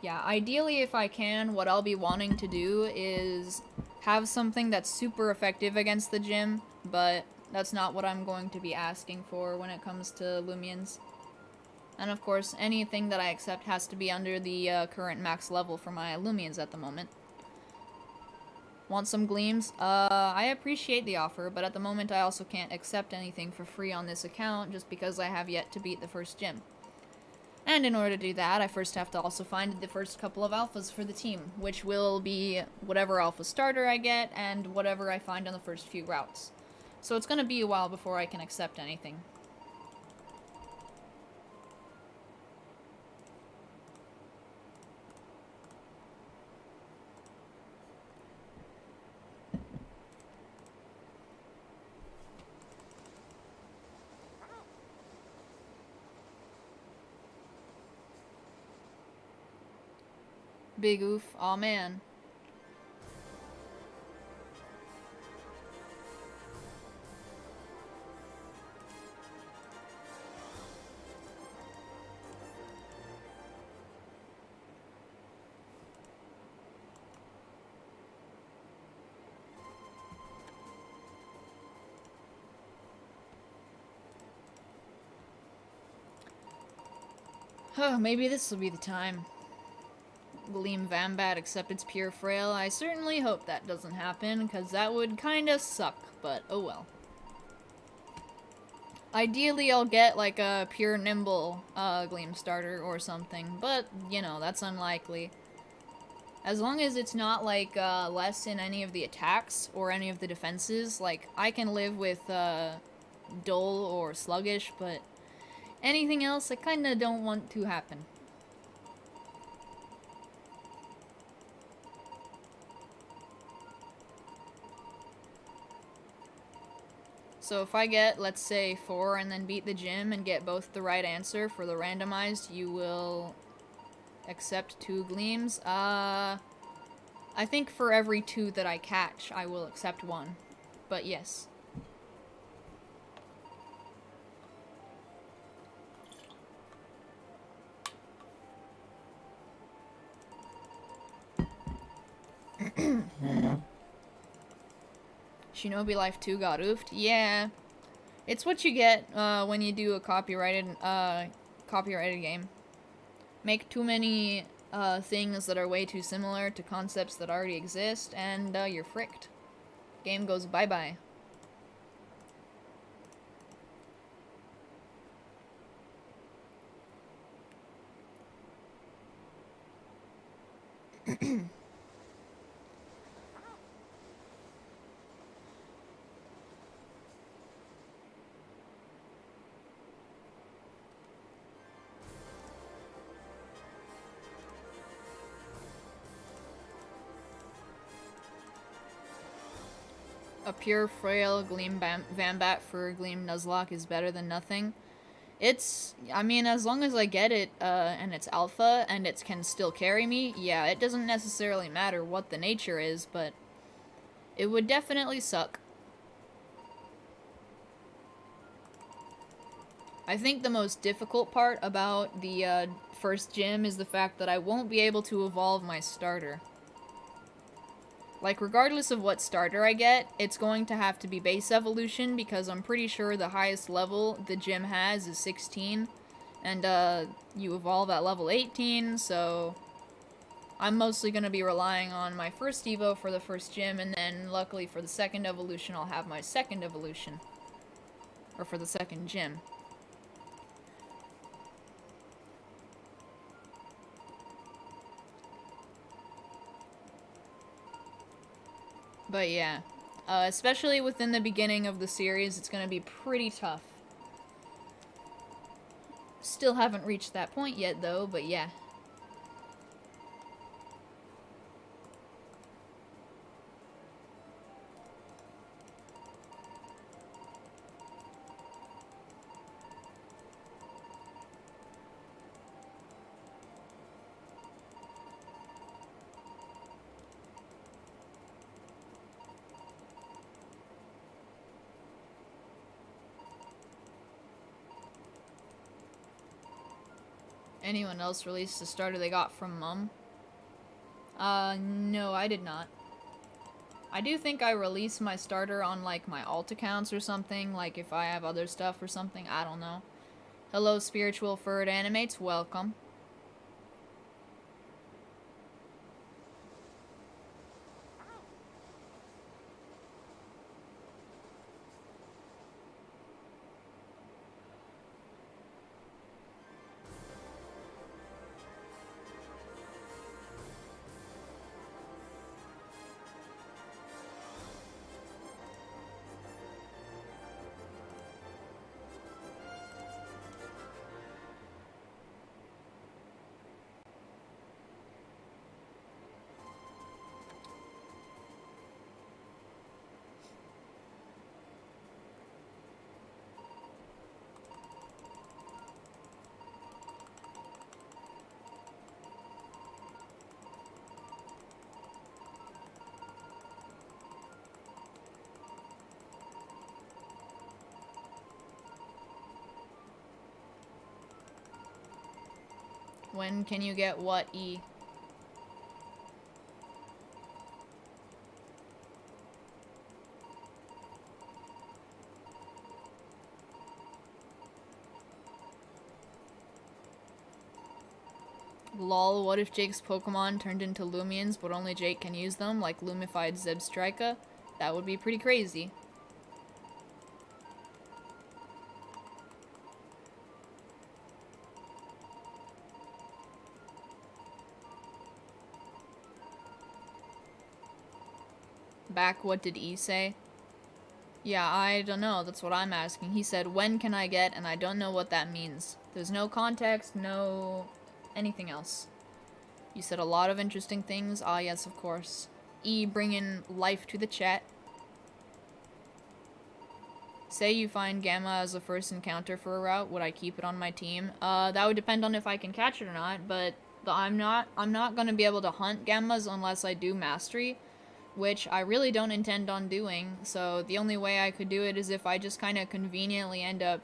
Speaker 1: Yeah, ideally if I can, what I'll be wanting to do is have something that's super effective against the gym, but that's not what I'm going to be asking for when it comes to Lumians. And of course, anything that I accept has to be under the current max level for my Lumians at the moment. Want some gleams? I appreciate the offer, but at the moment I also can't accept anything for free on this account just because I have yet to beat the first gym. And in order to do that, I first have to also find the first couple of alphas for the team, which will be whatever alpha starter I get and whatever I find on the first few routes. So it's gonna be a while before I can accept anything. Big oof. Aw, man. Oh, maybe this will be the time. Gleam Vambat except it's pure frail. I certainly hope that doesn't happen, because that would kinda suck, but oh well. Ideally, I'll get like a pure nimble Gleam starter or something, but you know, that's unlikely. As long as it's not like less in any of the attacks or any of the defenses, like I can live with dull or sluggish, but anything else I kinda don't want to happen. So if I get, let's say, 4 and then beat the gym and get both the right answer for the randomized, you will accept 2 gleams. I think for every 2 that I catch, I will accept 1. But yes. Shinobi Life 2 got oofed? Yeah. It's what you get when you do a copyrighted game. Make too many things that are way too similar to concepts that already exist, and you're fricked. Game goes bye-bye. A pure frail Gleam Vambat for Gleam Nuzlocke is better than nothing. It's, I mean, as long as I get it, and it's alpha, and it can still carry me, yeah, it doesn't necessarily matter what the nature is, but it would definitely suck. I think the most difficult part about the, first gym is the fact that I won't be able to evolve my starter. Like, regardless of what starter I get, it's going to have to be base evolution, because I'm pretty sure the highest level the gym has is 16. And, you evolve at level 18, so I'm mostly going to be relying on my first Evo for the first gym, and then luckily for the second evolution, I'll have my second evolution. Or for the second gym. But yeah, especially within the beginning of the series, it's going to be pretty tough. Still haven't reached that point yet, though, but yeah. Anyone else released a starter they got from Mum? No, I did not. I do think I release my starter on, like, my alt accounts or something, like if I have other stuff or something, I don't know. Hello, Spiritual Furred Animates, welcome. When can you get what E? Lol, what if Jake's Pokemon turned into Lumians, but only Jake can use them, like Lumified Zebstrika? That would be pretty crazy. Back, what did E say? Yeah, I don't know, that's what I'm asking. He said, when can I get, and I don't know what that means. There's no context, no anything else. You said a lot of interesting things. Ah, yes, of course. E, bringing life to the chat. Say you find Gamma as a first encounter for a route, would I keep it on my team? That would depend on if I can catch it or not, but I'm not gonna be able to hunt Gammas unless I do Mastery, which I really don't intend on doing, so the only way I could do it is if I just kind of conveniently end up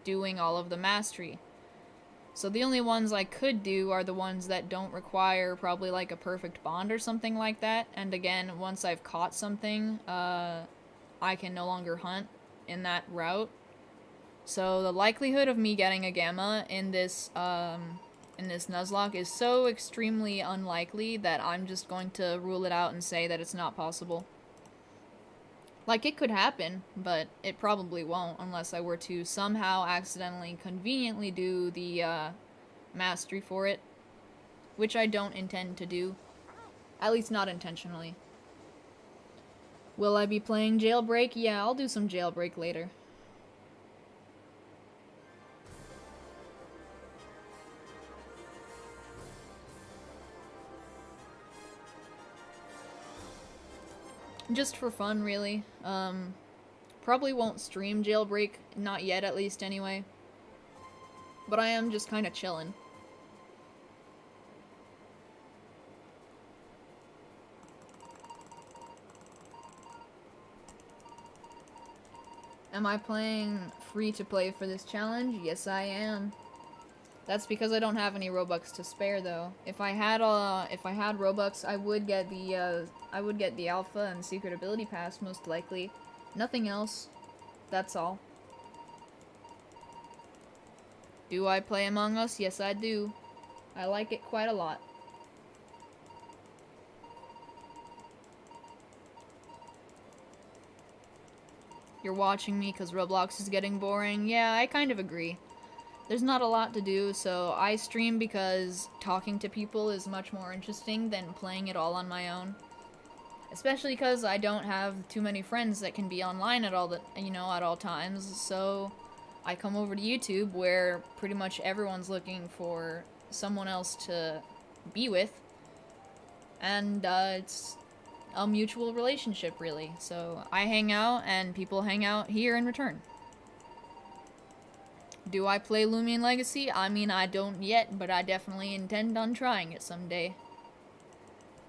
Speaker 1: doing all of the Mastery. So the only ones I could do are the ones that don't require probably like a perfect bond or something like that, and again, once I've caught something, I can no longer hunt in that route. So the likelihood of me getting a Gamma in this Nuzlocke is so extremely unlikely that I'm just going to rule it out and say that it's not possible. Like, it could happen, but it probably won't unless I were to somehow accidentally conveniently do the mastery for it, which I don't intend to do, at least not intentionally. Will I be playing Jailbreak? Yeah, I'll do some Jailbreak later. Just for fun, really. Probably won't stream Jailbreak, not yet at least anyway. But I am just kind of chilling. Am I playing free to play for this challenge? Yes, I am. That's because I don't have any Robux to spare, though. If I had Robux, I would get the Alpha and Secret Ability Pass, most likely. Nothing else. That's all. Do I play Among Us? Yes, I do. I like it quite a lot. You're watching me because Roblox is getting boring. Yeah, I kind of agree. There's not a lot to do, so I stream because talking to people is much more interesting than playing it all on my own. Especially because I don't have too many friends that can be online at all times, so I come over to YouTube where pretty much everyone's looking for someone else to be with, and it's a mutual relationship, really. So I hang out, and people hang out here in return. Do I play Lumian Legacy? I mean, I don't yet, but I definitely intend on trying it someday.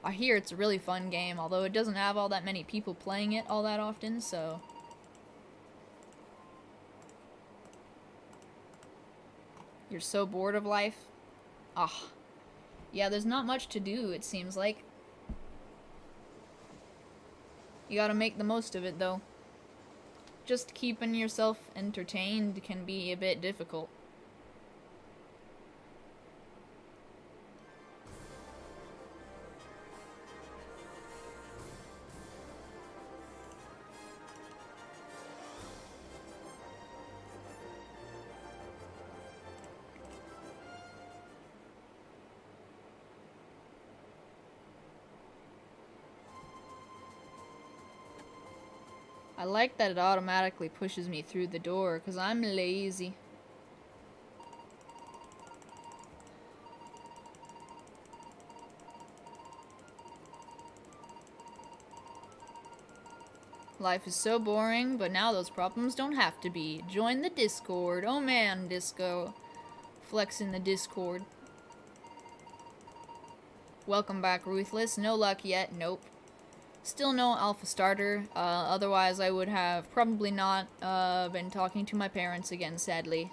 Speaker 1: I hear it's a really fun game, although it doesn't have all that many people playing it all that often, so... You're so bored of life? Ah. Yeah, there's not much to do, it seems like. You gotta make the most of it, though. Just keeping yourself entertained can be a bit difficult. I like that it automatically pushes me through the door, because I'm lazy. Life is so boring, but now those problems don't have to be. Join the Discord. Oh man, Disco. Flexing the Discord. Welcome back, Ruthless. No luck yet. Nope. Still no alpha starter, otherwise I would have probably not been talking to my parents again, sadly.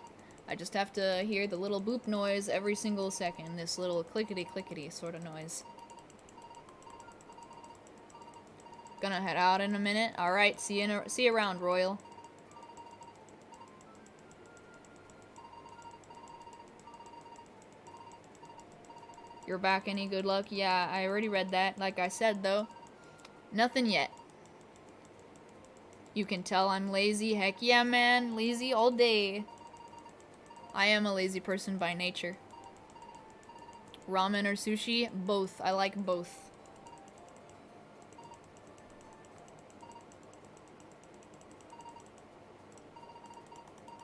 Speaker 1: I just have to hear the little boop noise every single second, this little clickety-clickety sort of noise. Gonna head out in a minute. Alright, see you around, Royal. You're back, any good luck? Yeah, I already read that. Like I said, though. Nothing yet. You can tell I'm lazy. Heck yeah, man. Lazy all day. I am a lazy person by nature. Ramen or sushi? Both. I like both.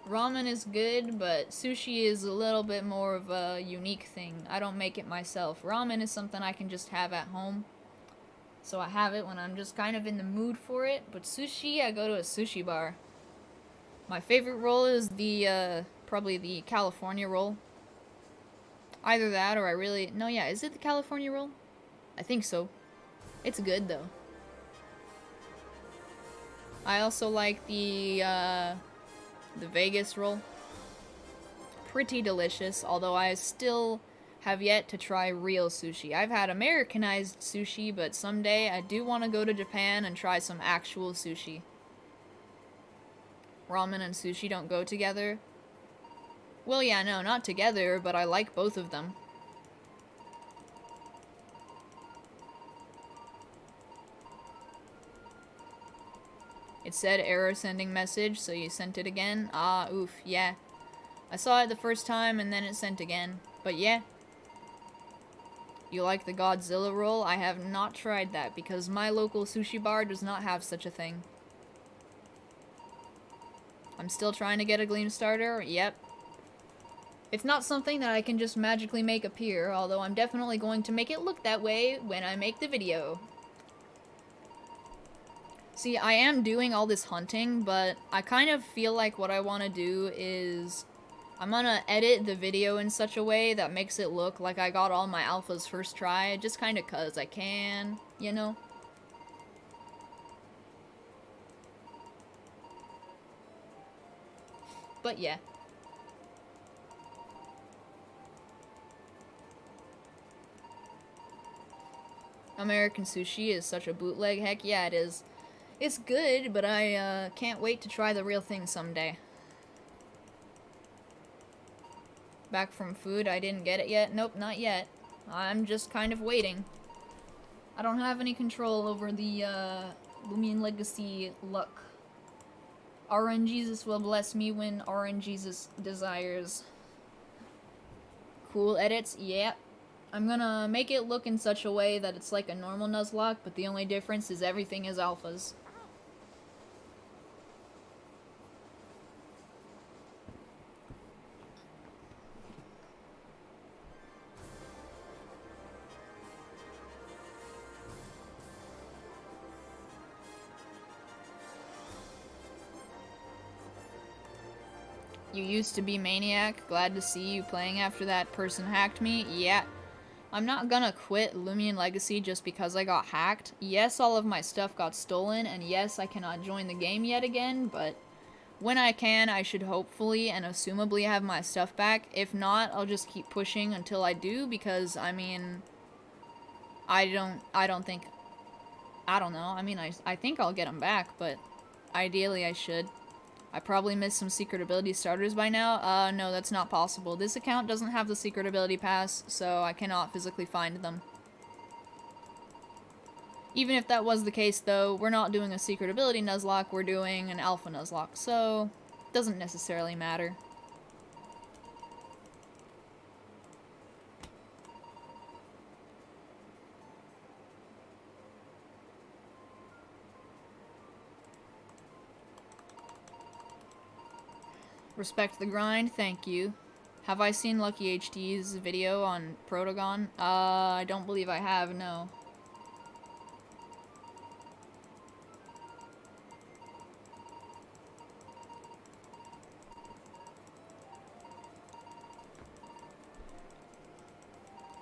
Speaker 1: Ramen is good, but sushi is a little bit more of a unique thing. I don't make it myself. Ramen is something I can just have at home. So I have it when I'm just kind of in the mood for it. But sushi, I go to a sushi bar. My favorite roll is probably the California roll. Either that or is it the California roll? I think so. It's good, though. I also like the Vegas roll. Pretty delicious, although I still have yet to try real sushi. I've had Americanized sushi, but someday I do want to go to Japan and try some actual sushi. Ramen and sushi don't go together. Well, yeah, no, not together, but I like both of them. It said error sending message, so you sent it again? Ah, oof, yeah. I saw it the first time and then it sent again. But yeah. You like the Godzilla roll? I have not tried that because my local sushi bar does not have such a thing. I'm still trying to get a Gleam starter. Yep. It's not something that I can just magically make appear, although I'm definitely going to make it look that way when I make the video. See, I am doing all this hunting, but I kind of feel like what I want to do is I'm gonna edit the video in such a way that makes it look like I got all my alphas first try, just kinda 'cause I can, you know? But yeah. American sushi is such a bootleg. Heck yeah, it is. It's good, but I can't wait to try the real thing someday. Back from food, I didn't get it yet. Nope, not yet. I'm just kind of waiting. I don't have any control over the Lumian Legacy luck. RNGesus will bless me when RNGesus desires. Cool edits, yeah. I'm gonna make it look in such a way that it's like a normal Nuzlocke, but the only difference is everything is alphas. You used to be Maniac. Glad to see you playing after that person hacked me. Yeah. I'm not gonna quit Lumian Legacy just because I got hacked. Yes, all of my stuff got stolen, and yes, I cannot join the game yet again, but when I can, I should hopefully and assumably have my stuff back. If not, I'll just keep pushing until I do, because, I mean, I don't know. I mean, I think I'll get them back, but ideally I should. I probably missed some secret ability starters by now. No, that's not possible. This account doesn't have the secret ability pass, so I cannot physically find them. Even if that was the case, though, we're not doing a secret ability Nuzlocke, we're doing an alpha Nuzlocke, so it doesn't necessarily matter. Respect the grind, thank you. Have I seen Lucky HD's video on Protagon? I don't believe I have, no.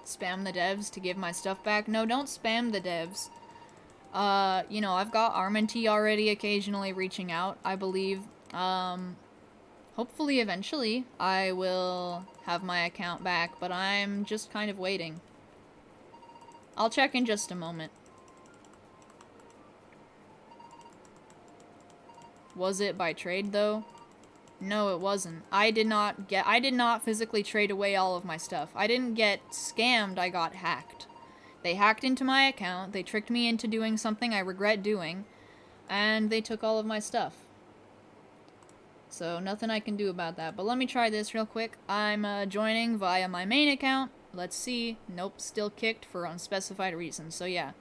Speaker 1: Spam the devs to give my stuff back? No, don't spam the devs. You know, I've got Arminty already occasionally reaching out, I believe. Hopefully, eventually, I will have my account back, but I'm just kind of waiting. I'll check in just a moment. Was it by trade, though? No, it wasn't. I did not physically trade away all of my stuff. I didn't get scammed, I got hacked. They hacked into my account, they tricked me into doing something I regret doing, and they took all of my stuff. So, nothing I can do about that. But let me try this real quick. I'm joining via my main account. Let's see. Nope, still kicked for unspecified reasons. So yeah,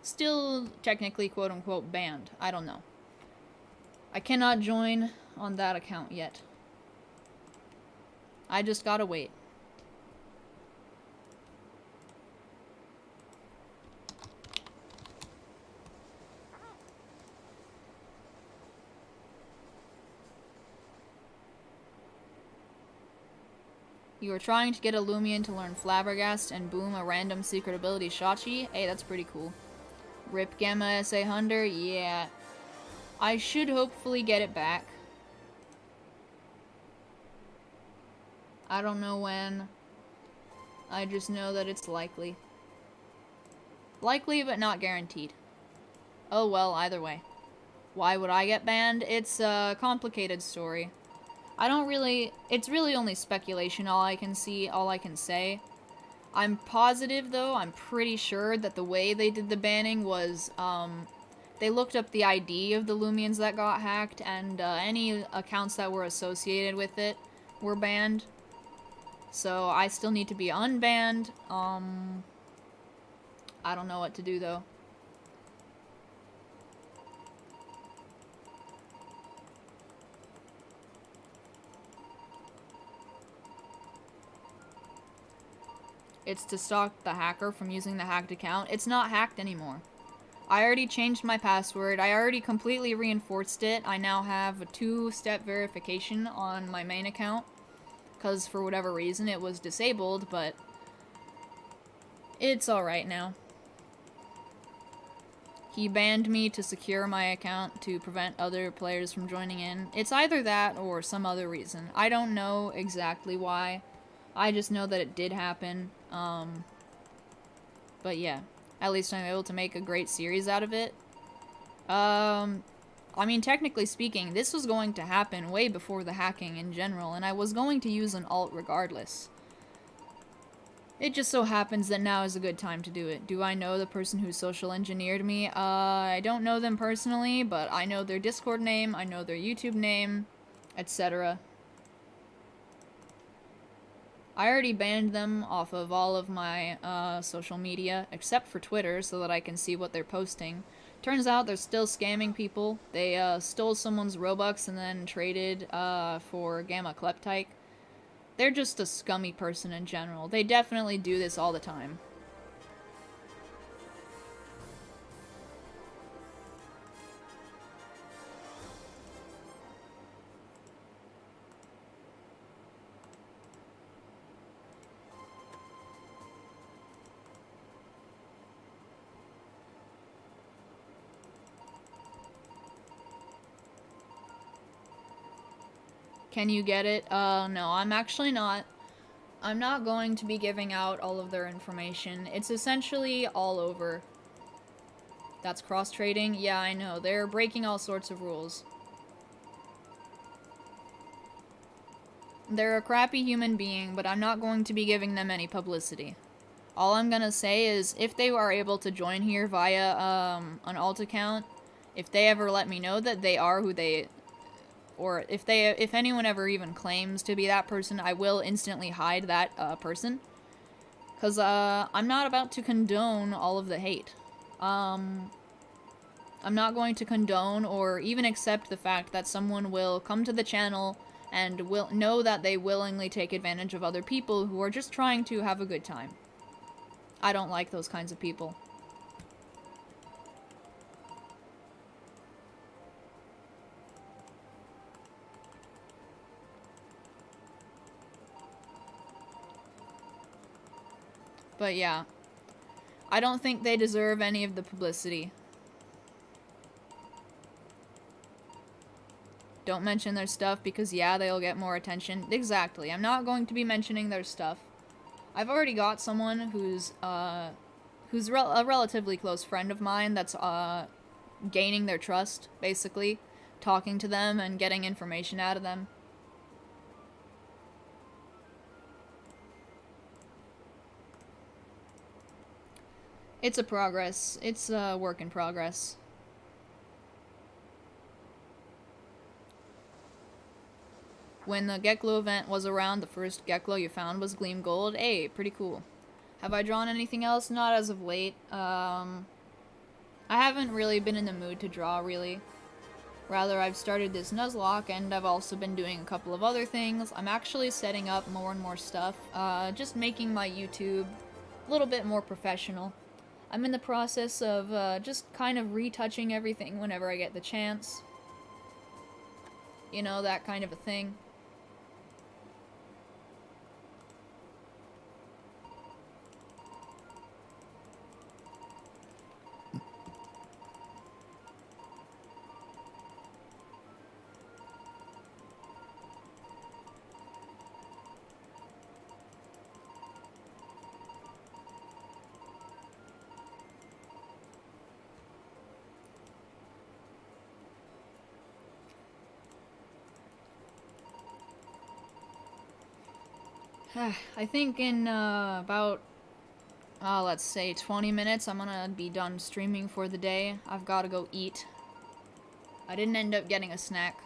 Speaker 1: still technically quote-unquote banned. I don't know. I cannot join on that account yet. I just gotta wait. You are trying to get a Lumian to learn Flabbergast and boom a random secret ability Shachi? Hey, that's pretty cool. Rip Gamma SA Hunter? Yeah. I should hopefully get it back. I don't know when. I just know that it's likely. Likely, but not guaranteed. Oh well, either way. Why would I get banned? It's a complicated story. It's really only speculation, all I can say. I'm positive, though, I'm pretty sure that the way they did the banning was, they looked up the ID of the Lumians that got hacked, and, any accounts that were associated with it were banned. So, I still need to be unbanned, I don't know what to do, though. It's to stop the hacker from using the hacked account. It's not hacked anymore. I already changed my password. I already completely reinforced it. I now have a 2-step verification on my main account. Because for whatever reason it was disabled, but it's alright now. He banned me to secure my account to prevent other players from joining in. It's either that or some other reason. I don't know exactly why. I just know that it did happen. But yeah. At least I'm able to make a great series out of it. I mean, technically speaking, this was going to happen way before the hacking in general, and I was going to use an alt regardless. It just so happens that now is a good time to do it. Do I know the person who social engineered me? I don't know them personally, but I know their Discord name, I know their YouTube name, etc. I already banned them off of all of my social media, except for Twitter, so that I can see what they're posting. Turns out they're still scamming people. They stole someone's Robux and then traded for Gamma Kleptyke. They're just a scummy person in general. They definitely do this all the time. Can you get it? No, I'm actually not. I'm not going to be giving out all of their information. It's essentially all over. That's cross-trading? Yeah, I know. They're breaking all sorts of rules. They're a crappy human being, but I'm not going to be giving them any publicity. All I'm gonna say is, if they are able to join here via, an alt account, if they ever let me know that they are who they... or if anyone ever even claims to be that person, I will instantly hide that person. Because I'm not about to condone all of the hate. I'm not going to condone or even accept the fact that someone will come to the channel and will know that they willingly take advantage of other people who are just trying to have a good time. I don't like those kinds of people. But yeah, I don't think they deserve any of the publicity. Don't mention their stuff because, yeah, they'll get more attention. Exactly, I'm not going to be mentioning their stuff. I've already got someone who's a relatively close friend of mine that's gaining their trust, basically. Talking to them and getting information out of them. It's a progress. It's a work in progress. When the Geklo event was around, the first Geklo you found was Gleam Gold. Hey, pretty cool. Have I drawn anything else? Not as of late. I haven't really been in the mood to draw, really. Rather, I've started this Nuzlocke, and I've also been doing a couple of other things. I'm actually setting up more and more stuff. Just making my YouTube a little bit more professional. I'm in the process of just kind of retouching everything whenever I get the chance. You know, that kind of a thing. I think in about, let's say 20 minutes, I'm gonna be done streaming for the day. I've gotta go eat. I didn't end up getting a snack.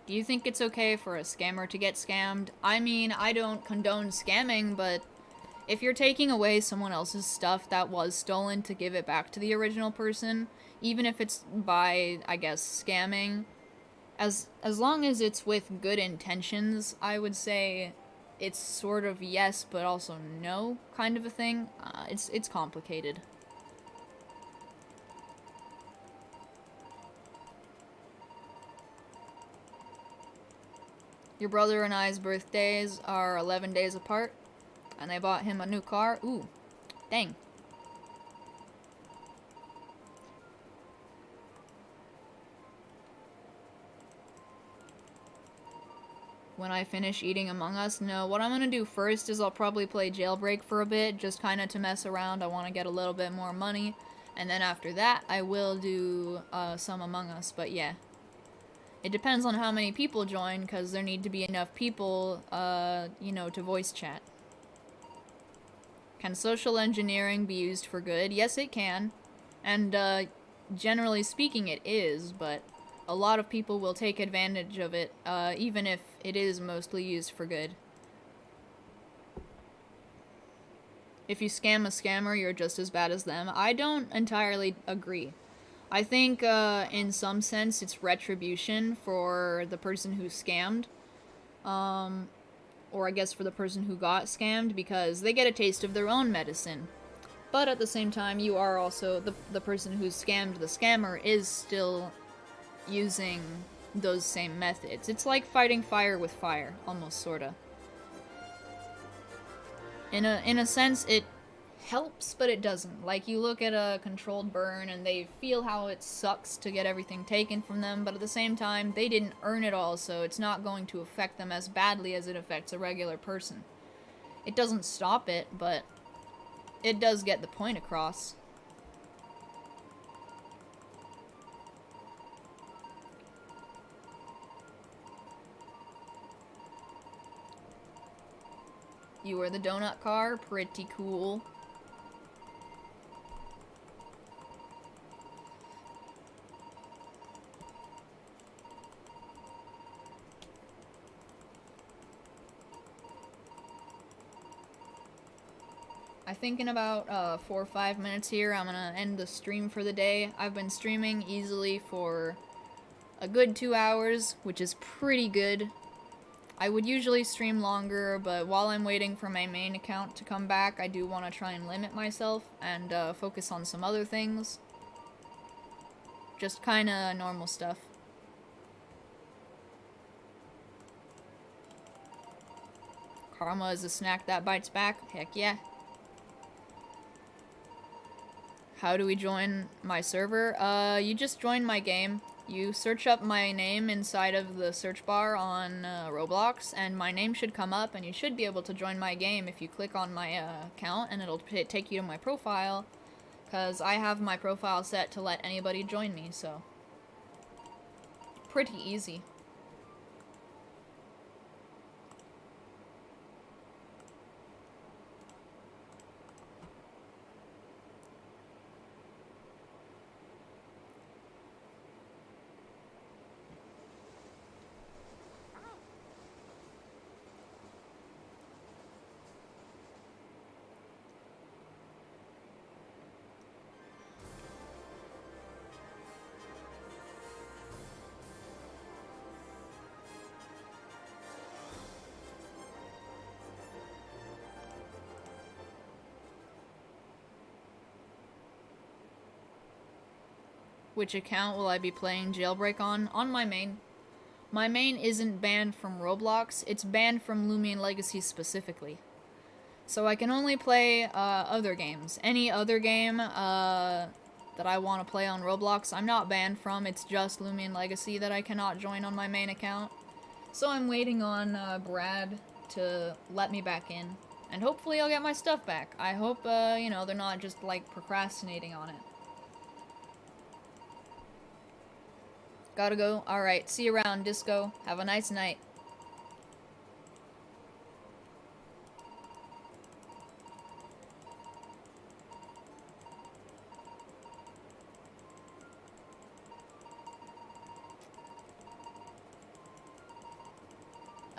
Speaker 1: Do you think it's okay for a scammer to get scammed? I mean, I don't condone scamming, but if you're taking away someone else's stuff that was stolen to give it back to the original person, even if it's by, I guess, scamming, as long as it's with good intentions, I would say it's sort of yes, but also no kind of a thing. It's complicated. Your brother and I's birthdays are 11 days apart, and I bought him a new car. Ooh, dang. when I finish eating Among Us. No, what I'm gonna do first is I'll probably play Jailbreak for a bit, just kind of to mess around. I want to get a little bit more money. And then after that, I will do some Among Us. But yeah, it depends on how many people join, because there need to be enough people, you know, to voice chat. Can social engineering be used for good? Yes, it can. And generally speaking, it is, but a lot of people will take advantage of it, even if it is mostly used for good. If you scam a scammer, you're just as bad as them. I don't entirely agree. I think, in some sense, it's retribution for the person who scammed. Or I guess for the person who got scammed, because they get a taste of their own medicine. But at the same time, you are also, the person who scammed the scammer is still using those same methods. It's like fighting fire with fire, almost, sorta. In a sense, it helps, but it doesn't. Like, you look at a controlled burn, and they feel how it sucks to get everything taken from them, but at the same time, they didn't earn it all, so it's not going to affect them as badly as it affects a regular person. It doesn't stop it, but it does get the point across. You were the donut car? Pretty cool. I think in about 4 or 5 minutes here, I'm gonna end the stream for the day. I've been streaming easily for a good 2 hours, which is pretty good. I would usually stream longer, but while I'm waiting for my main account to come back, I do want to try and limit myself and focus on some other things. Just kinda normal stuff. Karma is a snack that bites back? Heck yeah. How do we join my server? You just join my game. You search up my name inside of the search bar on Roblox, and my name should come up, and you should be able to join my game if you click on my account, and it'll take you to my profile, because I have my profile set to let anybody join me, so pretty easy. Which account will I be playing Jailbreak on? On my main. My main isn't banned from Roblox, it's banned from Lumian Legacy specifically. So I can only play other games. Any other game that I want to play on Roblox, I'm not banned from, it's just Lumian Legacy that I cannot join on my main account. So I'm waiting on Brad to let me back in. And hopefully I'll get my stuff back. I hope, you know, they're not just, like, procrastinating on it. Gotta go. Alright, see you around, Disco. Have a nice night.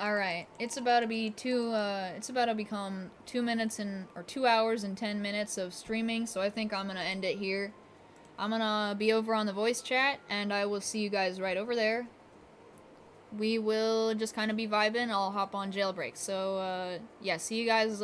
Speaker 1: Alright, it's about to be it's about to become 2 minutes or 2 hours and 10 minutes of streaming, so I think I'm gonna end it here. I'm gonna be over on the voice chat, and I will see you guys right over there. We will just kind of be vibing. I'll hop on Jailbreak. So, yeah, see you guys,